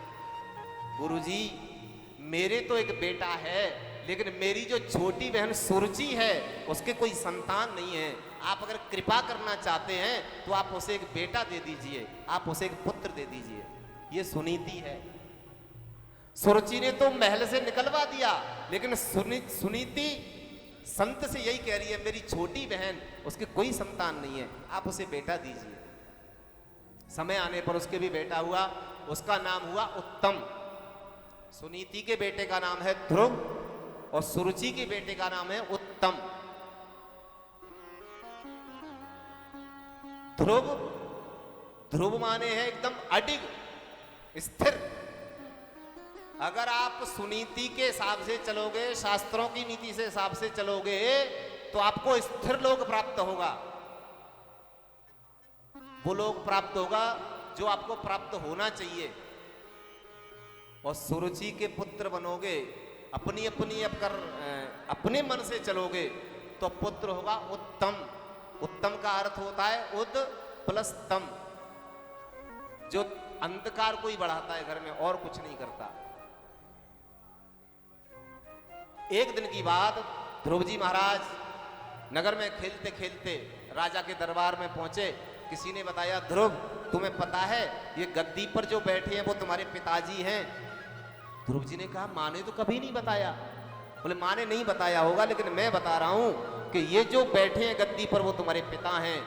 गुरुजी मेरे तो एक बेटा है, लेकिन मेरी जो छोटी बहन सुरुचि है उसके कोई संतान नहीं है। आप अगर कृपा करना चाहते हैं तो आप उसे एक बेटा दे दीजिए, आप उसे एक पुत्र दे दीजिए। ये सुनीति है। सुरुचि ने तो महल से निकलवा दिया, लेकिन सुनीति संत से यही कह रही है, मेरी छोटी बहन, उसके कोई संतान नहीं है, आप उसे बेटा दीजिए। समय आने पर उसके भी बेटा हुआ, उसका नाम हुआ उत्तम। सुनीति के बेटे का नाम है ध्रुव और सुरुचि के बेटे का नाम है उत्तम। ध्रुव, ध्रुव माने है एकदम अडिग, स्थिर। अगर आप सुनीति के हिसाब से चलोगे, शास्त्रों की नीति से हिसाब से चलोगे, तो आपको स्थिर लोक प्राप्त होगा। वो लोक प्राप्त होगा जो आपको प्राप्त होना चाहिए। और सुरुचि के पुत्र बनोगे, अपनी अपनी अपने मन से चलोगे तो पुत्र होगा उत्तम। उत्तम का अर्थ होता है उद प्लस तम। जो अंधकार को ही बढ़ाता है घर में, और कुछ नहीं करता। एक दिन की बात, ध्रुव जी महाराज नगर में खेलते खेलते राजा के दरबार में पहुंचे। किसी ने बताया, ध्रुव तुम्हें पता है ये गद्दी पर जो बैठे हैं वो तुम्हारे पिताजी हैं। ध्रुव जी ने कहा, माँ ने तो कभी नहीं बताया। बोले, माँ ने नहीं बताया होगा, लेकिन मैं बता रहा हूं कि ये जो बैठे हैं गद्दी पर वो तुम्हारे पिता हैं।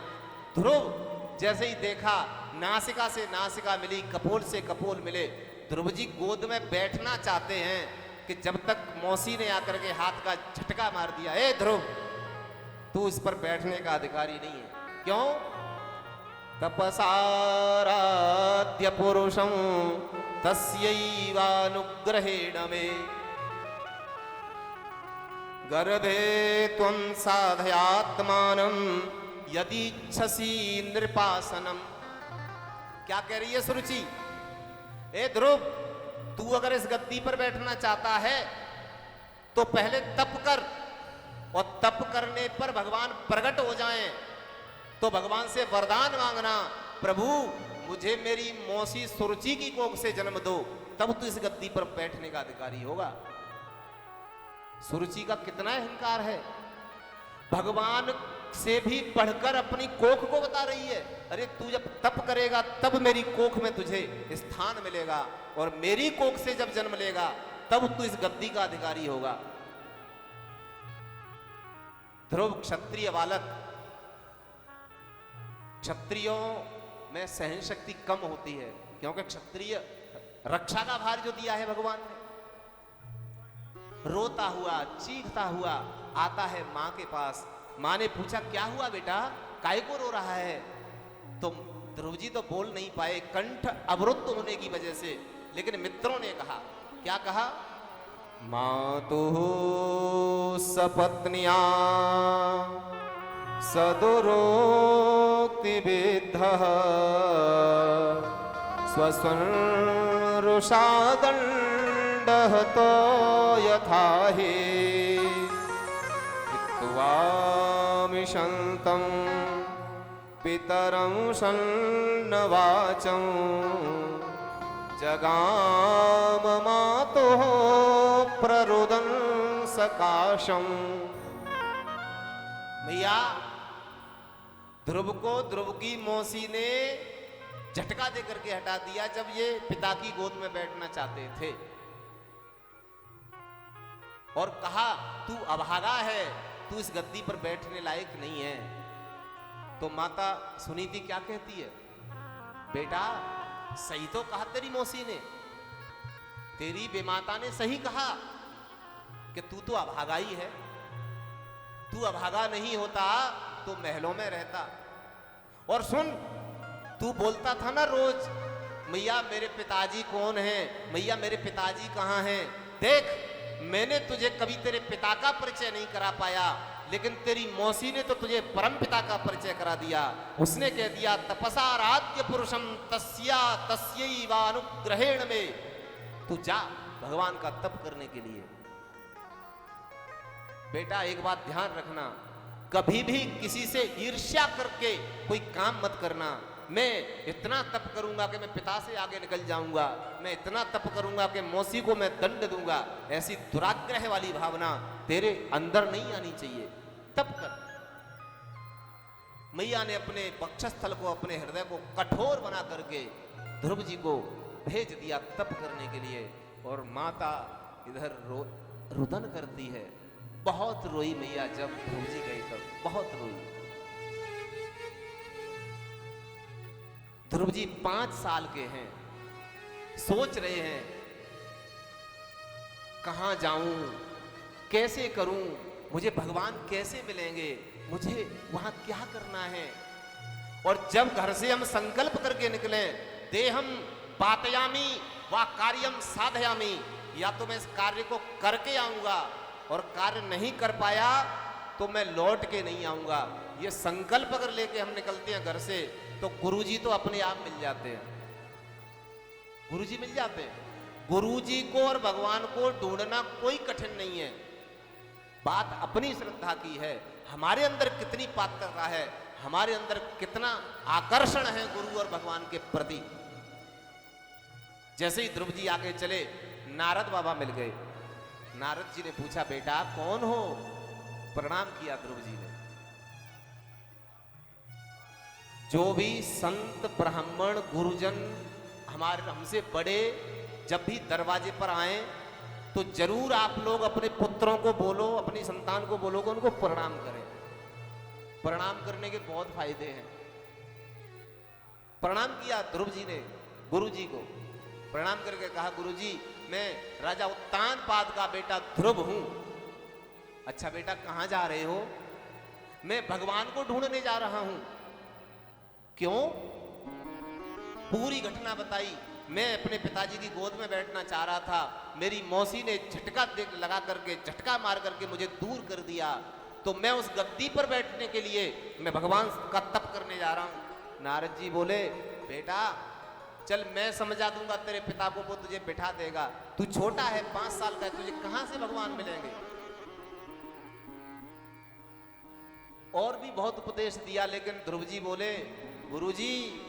ध्रुव जैसे ही देखा, नासिका से नासिका मिली, कपोल से कपोल मिले। ध्रुव जी गोद में बैठना चाहते हैं कि जब तक मौसी ने आकर के हाथ का झटका मार दिया, ए ध्रुव तू इस पर बैठने का अधिकारी नहीं है। क्यों? तपसाराध्य पुरुषं तस्यैवानुग्रहेण मे गर्भे त्वं साधयात्मानं यदीच्छसि नृपासनम। क्या कह रही है सुरुचि? ए ध्रुव, तू अगर इस गद्दी पर बैठना चाहता है तो पहले तप कर, और तप करने पर भगवान प्रकट हो जाएं तो भगवान से वरदान मांगना, प्रभु मुझे मेरी मौसी सुरुचि की कोख से जन्म दो, तब तू इस गद्दी पर बैठने का अधिकारी होगा। सुरुचि का कितना अहंकार है, भगवान से भी बढ़कर अपनी कोख को बता रही है। अरे तू जब तप करेगा तब मेरी कोख में तुझे स्थान मिलेगा, और मेरी कोख से जब जन्म लेगा तब तू इस गद्दी का अधिकारी होगा। ध्रुव क्षत्रिय बालक, क्षत्रियों में सहन शक्ति कम होती है, क्योंकि क्षत्रिय रक्षा का भार जो दिया है भगवान ने। रोता हुआ चीखता हुआ आता है मां के पास। मां ने पूछा, क्या हुआ बेटा, काहे को रो रहा है? तो ध्रुव जी तो बोल नहीं पाए, कंठ अवरुद्ध होने की वजह से। लेकिन मित्रों ने कहा, क्या कहा? मातुः सपत्न्या सदुरोक्तिविद्धः स्वसंरुषादण्डः तो यथा हि हित्वामिषन्तं पितरं सन्नवाचं जगाम मातुः प्ररुदन सकाशम। भैया, ध्रुव को ध्रुव की मौसी ने झटका दे करके हटा दिया जब ये पिता की गोद में बैठना चाहते थे, और कहा तू अभागा है, तू इस गद्दी पर बैठने लायक नहीं है। तो माता सुनीति क्या कहती है? बेटा सही तो कहा तेरी मौसी ने, तेरी बेमाता ने सही कहा कि तू तो अभागा ही है। तू अभागा नहीं होता तो महलों में रहता। और सुन, तू बोलता था ना रोज, मैया मेरे पिताजी कौन हैं, मैया मेरे पिताजी कहाँ हैं। देख, मैंने तुझे कभी तेरे पिता का परिचय नहीं करा पाया, लेकिन तेरी मौसी ने तो तुझे परम पिता का परिचय करा दिया। उसने कह दिया, तपसाराध्य पुरुषम तस्या तस्यैवानुग्रहेण में। तू जा भगवान का तप करने के लिए। बेटा एक बात ध्यान रखना, कभी भी किसी से ईर्ष्या करके कोई काम मत करना। मैं इतना तप करूंगा कि मैं पिता से आगे निकल जाऊंगा, मैं इतना तप करूंगा कि मौसी को मैं दंड दूंगा, ऐसी दुराग्रह वाली भावना तेरे अंदर नहीं आनी चाहिए। तप कर। मैया ने अपने वक्षस्थल को, अपने हृदय को कठोर बना करके ध्रुव जी को भेज दिया तप करने के लिए। और माता इधर रुदन करती है। बहुत रोई मैया, जब ध्रुव जी गई तब बहुत रोई। ध्रुव जी 5 साल के हैं, सोच रहे हैं कहां जाऊं, कैसे करूं, मुझे भगवान कैसे मिलेंगे, मुझे वहां क्या करना है। और जब घर से हम संकल्प करके निकले, देहम पातयामी व कार्यम साधयामी, या तो मैं इस कार्य को करके आऊंगा, और कार्य नहीं कर पाया तो मैं लौट के नहीं आऊंगा। ये संकल्प अगर लेके हम निकलते हैं घर से, तो गुरुजी तो अपने आप मिल जाते हैं। गुरुजी मिल जाते हैं। गुरुजी को और भगवान को ढूंढना कोई कठिन नहीं है। बात अपनी श्रद्धा की है, हमारे अंदर कितनी पात्रता है, हमारे अंदर कितना आकर्षण है गुरु और भगवान के प्रति। जैसे ही ध्रुव जी आगे चले, नारद बाबा मिल गए। नारद जी ने पूछा, बेटा आप कौन हो? प्रणाम किया ध्रुव जी ने। जो भी संत ब्राह्मण गुरुजन हमारे हमसे बड़े जब भी दरवाजे पर आए तो जरूर आप लोग अपने पुत्रों को बोलो, अपनी संतान को बोलो कि उनको प्रणाम करें। प्रणाम करने के बहुत फायदे हैं। प्रणाम किया ध्रुव जी ने गुरु जी को। प्रणाम करके कहा, गुरु जी मैं राजा उत्तानपाद का बेटा ध्रुव हूं। अच्छा बेटा कहां जा रहे हो? मैं भगवान को ढूंढने जा रहा हूं। क्यों? पूरी घटना बताई। मैं अपने पिताजी की गोद में बैठना चाह रहा था, मेरी मौसी ने झटका लगा करके, झटका मार करके मुझे दूर कर दिया, तो मैं उस गद्दी पर बैठने के लिए मैं भगवान का तप करने जा रहा हूं। नारद जी बोले, बेटा चल मैं समझा दूंगा तेरे पिता को, वो तुझे बिठा देगा। तू छोटा है, 5 साल का है, तुझे कहां से भगवान मिलेंगे? और भी बहुत उपदेश दिया, लेकिन ध्रुव जी बोले, गुरुजी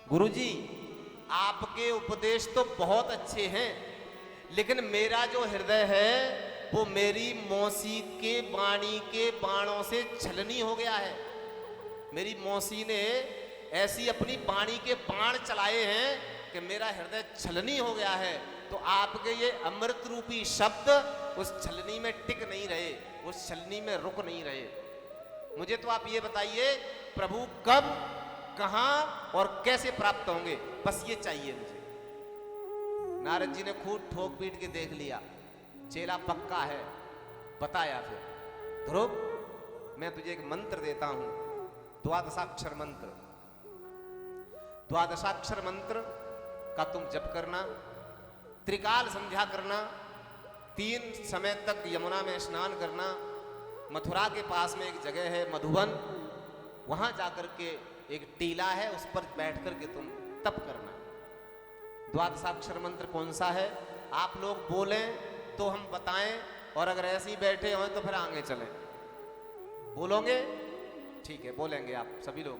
गुरुजी आपके उपदेश तो बहुत अच्छे हैं, लेकिन मेरा जो हृदय है वो मेरी मौसी के वाणी के बाणों से छलनी हो गया है। मेरी मौसी ने ऐसी अपनी वाणी के बाण चलाए हैं कि मेरा हृदय छलनी हो गया है। तो आपके ये अमृत रूपी शब्द उस छलनी में टिक नहीं रहे, उस छलनी में रुक नहीं रहे। मुझे तो आप ये बताइए, प्रभु कब, कहां और कैसे प्राप्त होंगे, बस ये चाहिए मुझे। नारद जी ने खूब ठोक पीट के देख लिया, चेला पक्का है। बताया फिर, ध्रुव मैं तुझे एक मंत्र देता हूं, द्वादशाक्षर मंत्र। द्वादशाक्षर मंत्र का तुम जप करना, त्रिकाल संध्या करना, 3 समय तक यमुना में स्नान करना। मथुरा के पास में एक जगह है मधुबन, वहां जाकर के एक टीला है, उस पर बैठ करके तुम तप करना। द्वादशाक्षर मंत्र कौन सा है आप लोग बोलें तो हम बताएं, और अगर ऐसे ही बैठे हों तो फिर आगे चलें। बोलोगे? ठीक है, बोलेंगे आप सभी लोग,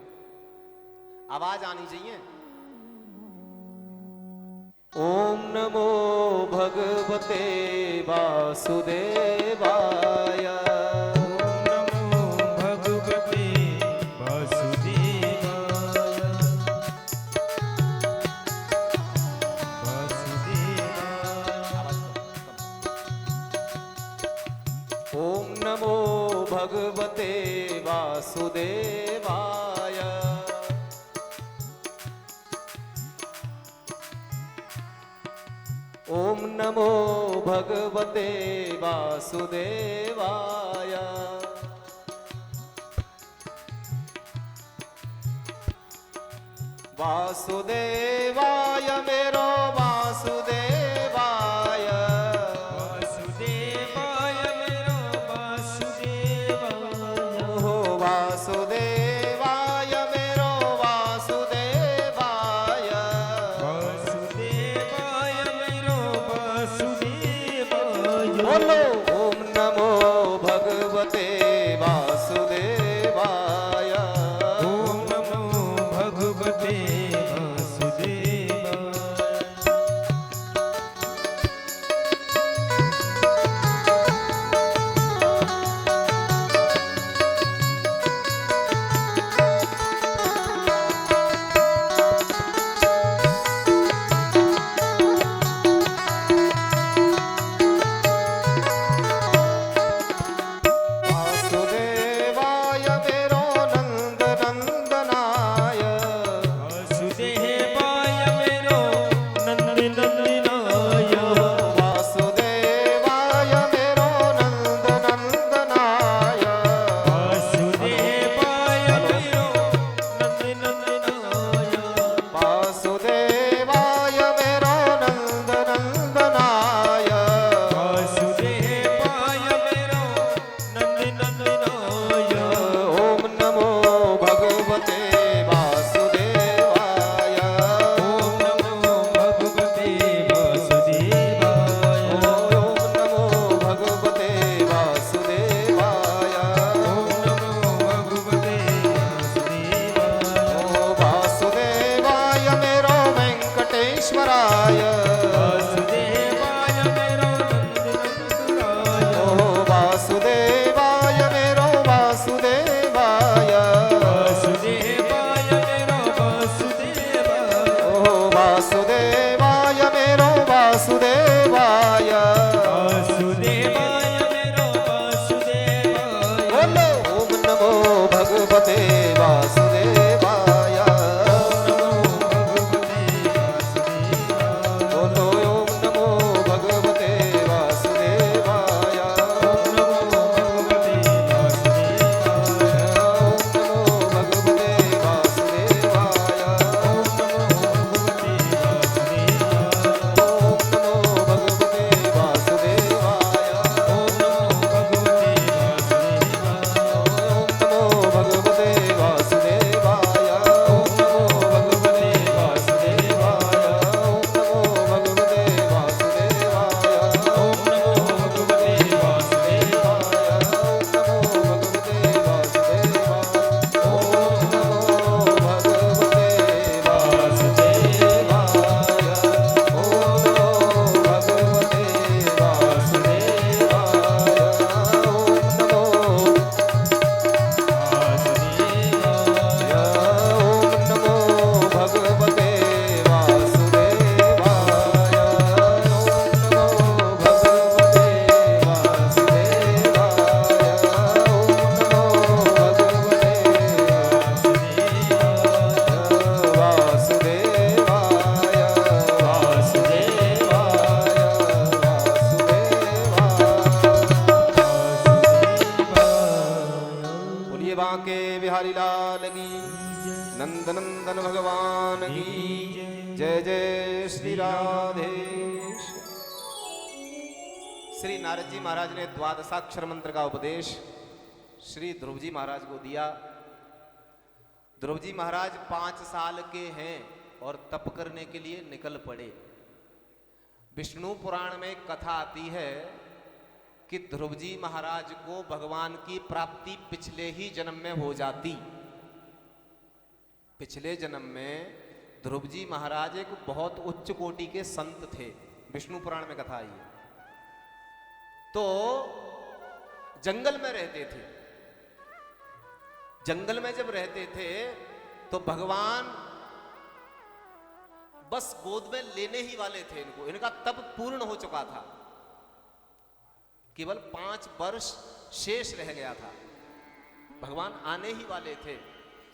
आवाज आनी चाहिए। ओम नमो भगवते वासुदेवाय। भगवते वासुदेवाय। ओम नमो भगवते वासुदेवाय। वासुदेवाय मेरो वासुदेवाय। वासुदेवाय मेरो वासुदेवाय। वासुदेवाय मेरो वासुदेवाय। बोलो ओम नमो भगवते वासुदेवाय। ओम नमो भगवते वासुदेवाय। बिहारी लाल की, नंद नंदन भगवान की जय। जय श्री राधे। श्री नारद जी महाराज ने द्वादशाक्षर मंत्र का उपदेश श्री ध्रुव जी महाराज को दिया। ध्रुव जी महाराज 5 साल के हैं और तप करने के लिए निकल पड़े। विष्णु पुराण में एक कथा आती है कि ध्रुव जी महाराज को भगवान की प्राप्ति पिछले ही जन्म में हो जाती। पिछले जन्म में ध्रुव जी महाराज एक बहुत उच्च कोटि के संत थे। विष्णु पुराण में कथा आई है। तो जंगल में रहते थे। जंगल में जब रहते थे तो भगवान बस गोद में लेने ही वाले थे इनको। इनका तप पूर्ण हो चुका था, केवल 5 वर्ष शेष रह गया था, भगवान आने ही वाले थे।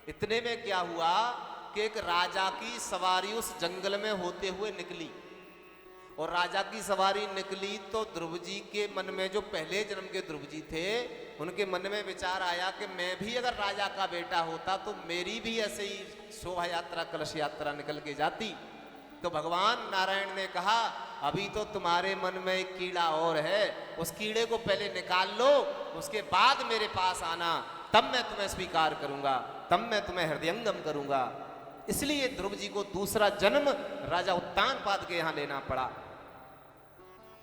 इतने में क्या हुआ कि एक राजा की सवारी उस जंगल में होते हुए निकली। और राजा की सवारी निकली तो ध्रुव जी के मन में, जो पहले जन्म के ध्रुव जी थे, उनके मन में विचार आया कि मैं भी अगर राजा का बेटा होता तो मेरी भी ऐसे ही शोभा यात्रा, कलश यात्रा निकल के जाती। तो भगवान नारायण ने कहा, अभी तो तुम्हारे मन में एक कीड़ा और है, उस कीड़े को पहले निकाल लो, उसके बाद मेरे पास आना, तब मैं तुम्हें स्वीकार करूंगा, तब मैं तुम्हें हृदयंगम करूंगा। इसलिए ध्रुव जी को दूसरा जन्म राजा उत्तानपाद के यहां लेना पड़ा।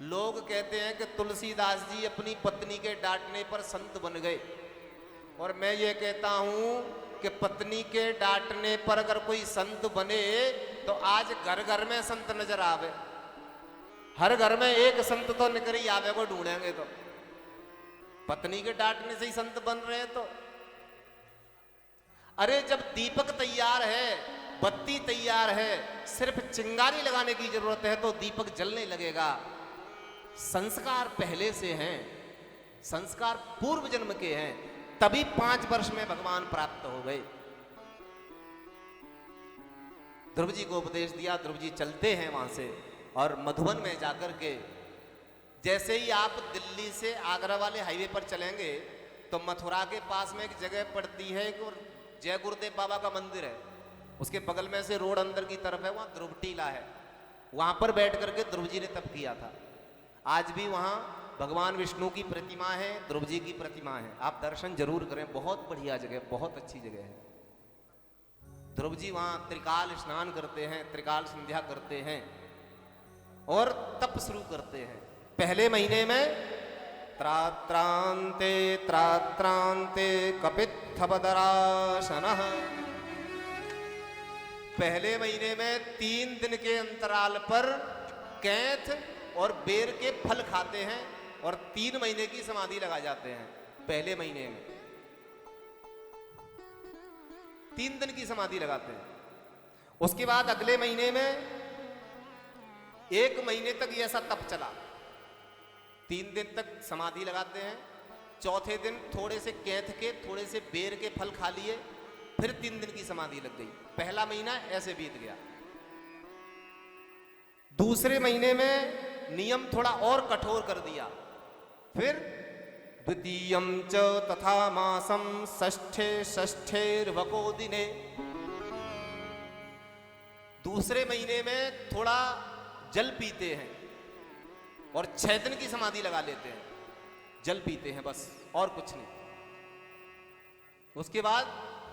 लोग कहते हैं कि तुलसीदास जी अपनी पत्नी के डांटने पर संत बन गए, और मैं ये कहता हूं कि पत्नी के डांटने पर अगर कोई संत बने तो आज घर घर में संत नजर आवे। हर घर में एक संत तो निकल ही आवे को ढूंढेंगे। तो पत्नी के डांटने से ही संत बन रहे हैं। तो अरे जब दीपक तैयार है, बत्ती तैयार है, सिर्फ चिंगारी लगाने की जरूरत है तो दीपक जलने लगेगा। संस्कार पहले से हैं, संस्कार पूर्व जन्म के हैं, तभी 5 वर्ष में भगवान प्राप्त हो गए। ध्रुव जी को उपदेश दिया। ध्रुव जी चलते हैं वहां से, और मधुबन में जाकर के, जैसे ही आप दिल्ली से आगरा वाले हाईवे पर चलेंगे तो मथुरा के पास में एक जगह पड़ती है, एक जय गुरुदेव बाबा का मंदिर है। उसके बगल में से रोड अंदर की तरफ है, वहां ध्रुव टीला है। वहां पर बैठ करके ध्रुव जी ने तप किया था। आज भी वहां भगवान विष्णु की प्रतिमा है, ध्रुव जी की प्रतिमा है। आप दर्शन जरूर करें, बहुत बढ़िया जगह, बहुत अच्छी जगह है। ध्रुव जी वहां त्रिकाल स्नान करते हैं, त्रिकाल संध्या करते हैं और तप शुरू करते हैं। पहले महीने में त्रात्रांते त्रात्रांते कपित्थपदराशनः, पहले महीने में 3 दिन के अंतराल पर कैथ और बेर के फल खाते हैं और 3 महीने की समाधि लगा जाते हैं। पहले महीने में 3 दिन की समाधि लगाते हैं। उसके बाद अगले महीने में 1 महीने तक ये ऐसा तप चला। 3 दिन तक समाधि लगाते हैं, चौथे दिन थोड़े से कैथ के, थोड़े से बेर के फल खा लिए, फिर 3 दिन की समाधि लग गई। पहला महीना ऐसे बीत गया। दूसरे महीने में नियम थोड़ा और कठोर कर दिया। फिर द्वितीयं च तथा मासं षष्ठे षष्ठेर्वको दिने, दूसरे महीने में थोड़ा जल पीते हैं और 6 दिन की समाधि लगा लेते हैं। जल पीते हैं बस, और कुछ नहीं। उसके बाद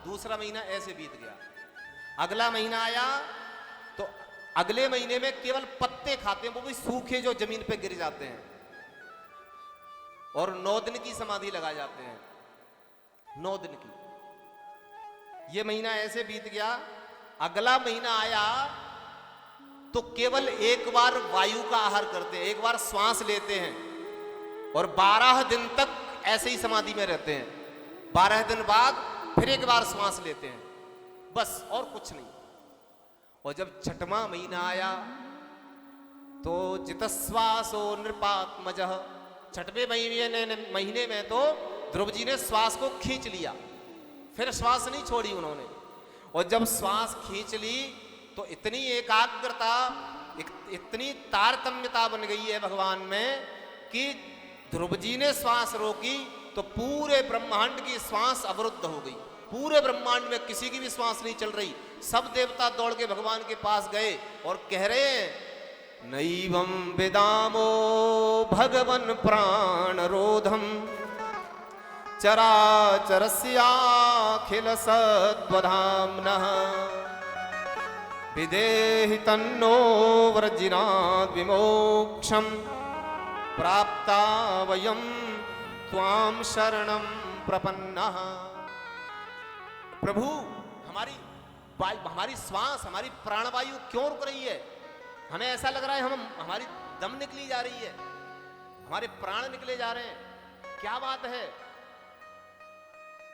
दूसरा महीना ऐसे बीत गया। अगला महीना आया तो अगले महीने में केवल पत्ते खाते हैं, वो भी सूखे जो जमीन पे गिर जाते हैं, और 9 दिन की समाधि लगा जाते हैं। 9 दिन की। ये महीना ऐसे बीत गया। अगला महीना आया तो केवल एक बार वायु का आहार करते हैं, एक बार श्वास लेते हैं और 12 दिन तक ऐसे ही समाधि में रहते हैं। 12 दिन बाद फिर एक बार श्वास लेते हैं, बस, और कुछ नहीं। और जब 6वां महीना आया तो जितश्वासो नृपात्मजः, 6वें महीने में तो ध्रुव जी ने श्वास को खींच लिया, फिर श्वास नहीं छोड़ी उन्होंने। और जब श्वास खींच ली तो इतनी एकाग्रता, इतनी तारतम्यता बन गई है भगवान में कि ध्रुव जी ने श्वास रोकी तो पूरे ब्रह्मांड की श्वास अवरुद्ध हो गई। पूरे ब्रह्मांड में किसी की भी श्वास नहीं चल रही। सब देवता दौड़ के भगवान के पास गए और कह रहे हैं नैवं वेदामो भगवन प्राण रोधम चराचरस्याखिल सद्वधाम्नः विदेहि तन्नो व्रजिनाद् विमोक्षम प्राप्ता वयम त्वां शरणं प्रपन्नः। प्रभु हमारी श्वास, हमारी प्राणवायु क्यों रुक रही है? हमें ऐसा लग रहा है हमारी दम निकली जा रही है, हमारे प्राण निकले जा रहे हैं, क्या बात है?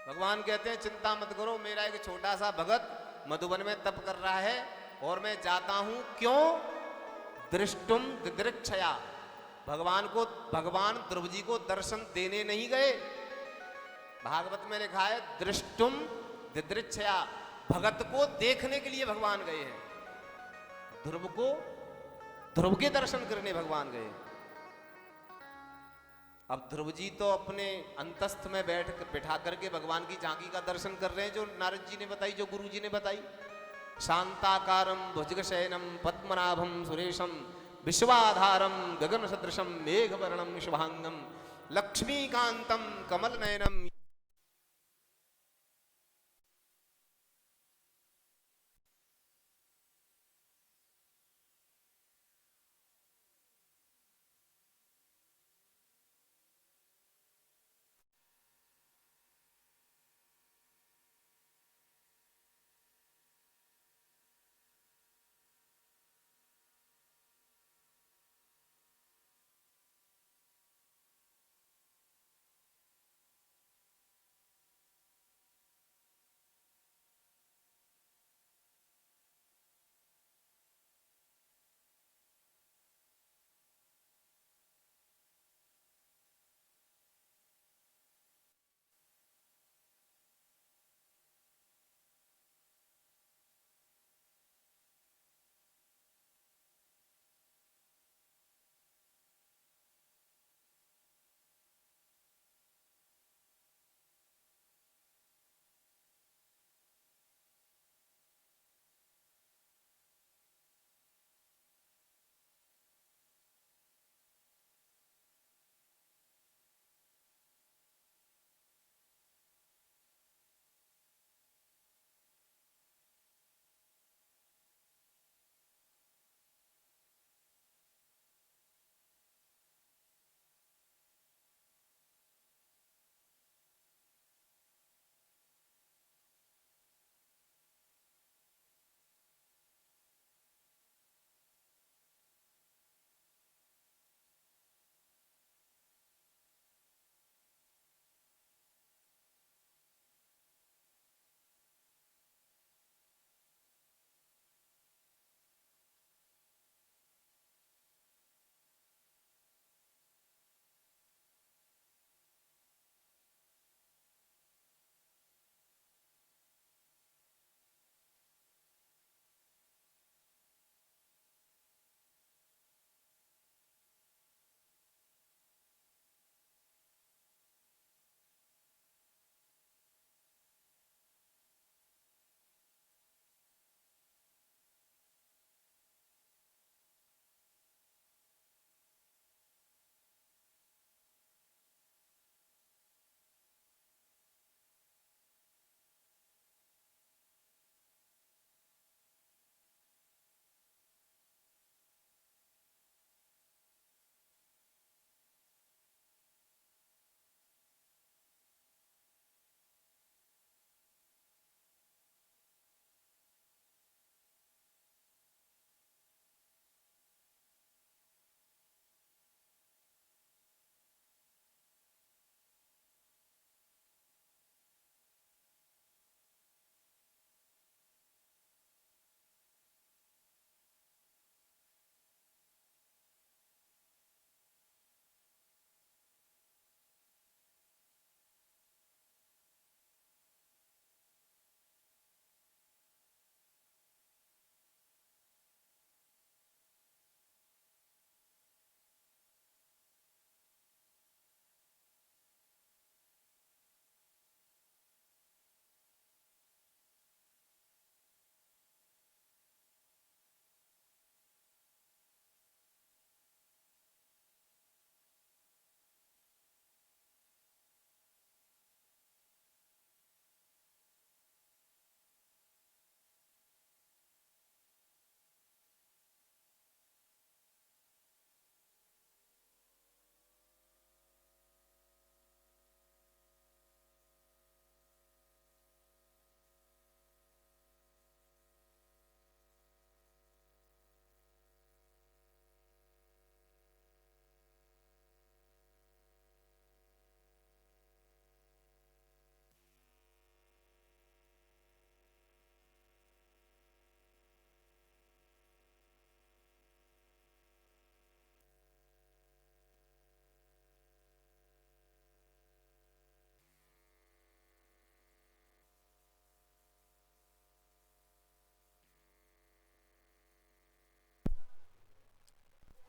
भगवान कहते हैं चिंता मत करो, मेरा एक छोटा सा भगत मधुबन में तप कर रहा है और मैं जाता हूं, क्यों? दृष्टुम दिदृक्षया। भगवान ध्रुव जी को दर्शन देने नहीं गए। भागवत में लिखा है दृष्टुम दिदृक्षया, भगत को देखने के लिए भगवान गए हैं, ध्रुव के दर्शन करने भगवान गए। अब ध्रुव जी तो अपने अंतस्थ में बैठा करके भगवान की झांकी का दर्शन कर रहे हैं, जो नारद जी ने बताई, जो गुरु जी ने बताई। शांताकारं भुजगशयनं पद्मनाभं सुरेशं विश्वाधारं गगन सदृशं मेघवर्णं शुभांगं लक्ष्मीकांतं कमलनयनं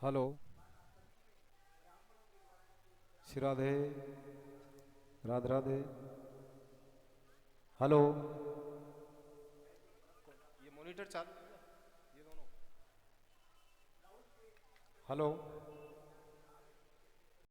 हेलो, श्री राधे, राधे राधे। हेलो, ये मॉनिटर चालू है, ये दोनों। हेलो।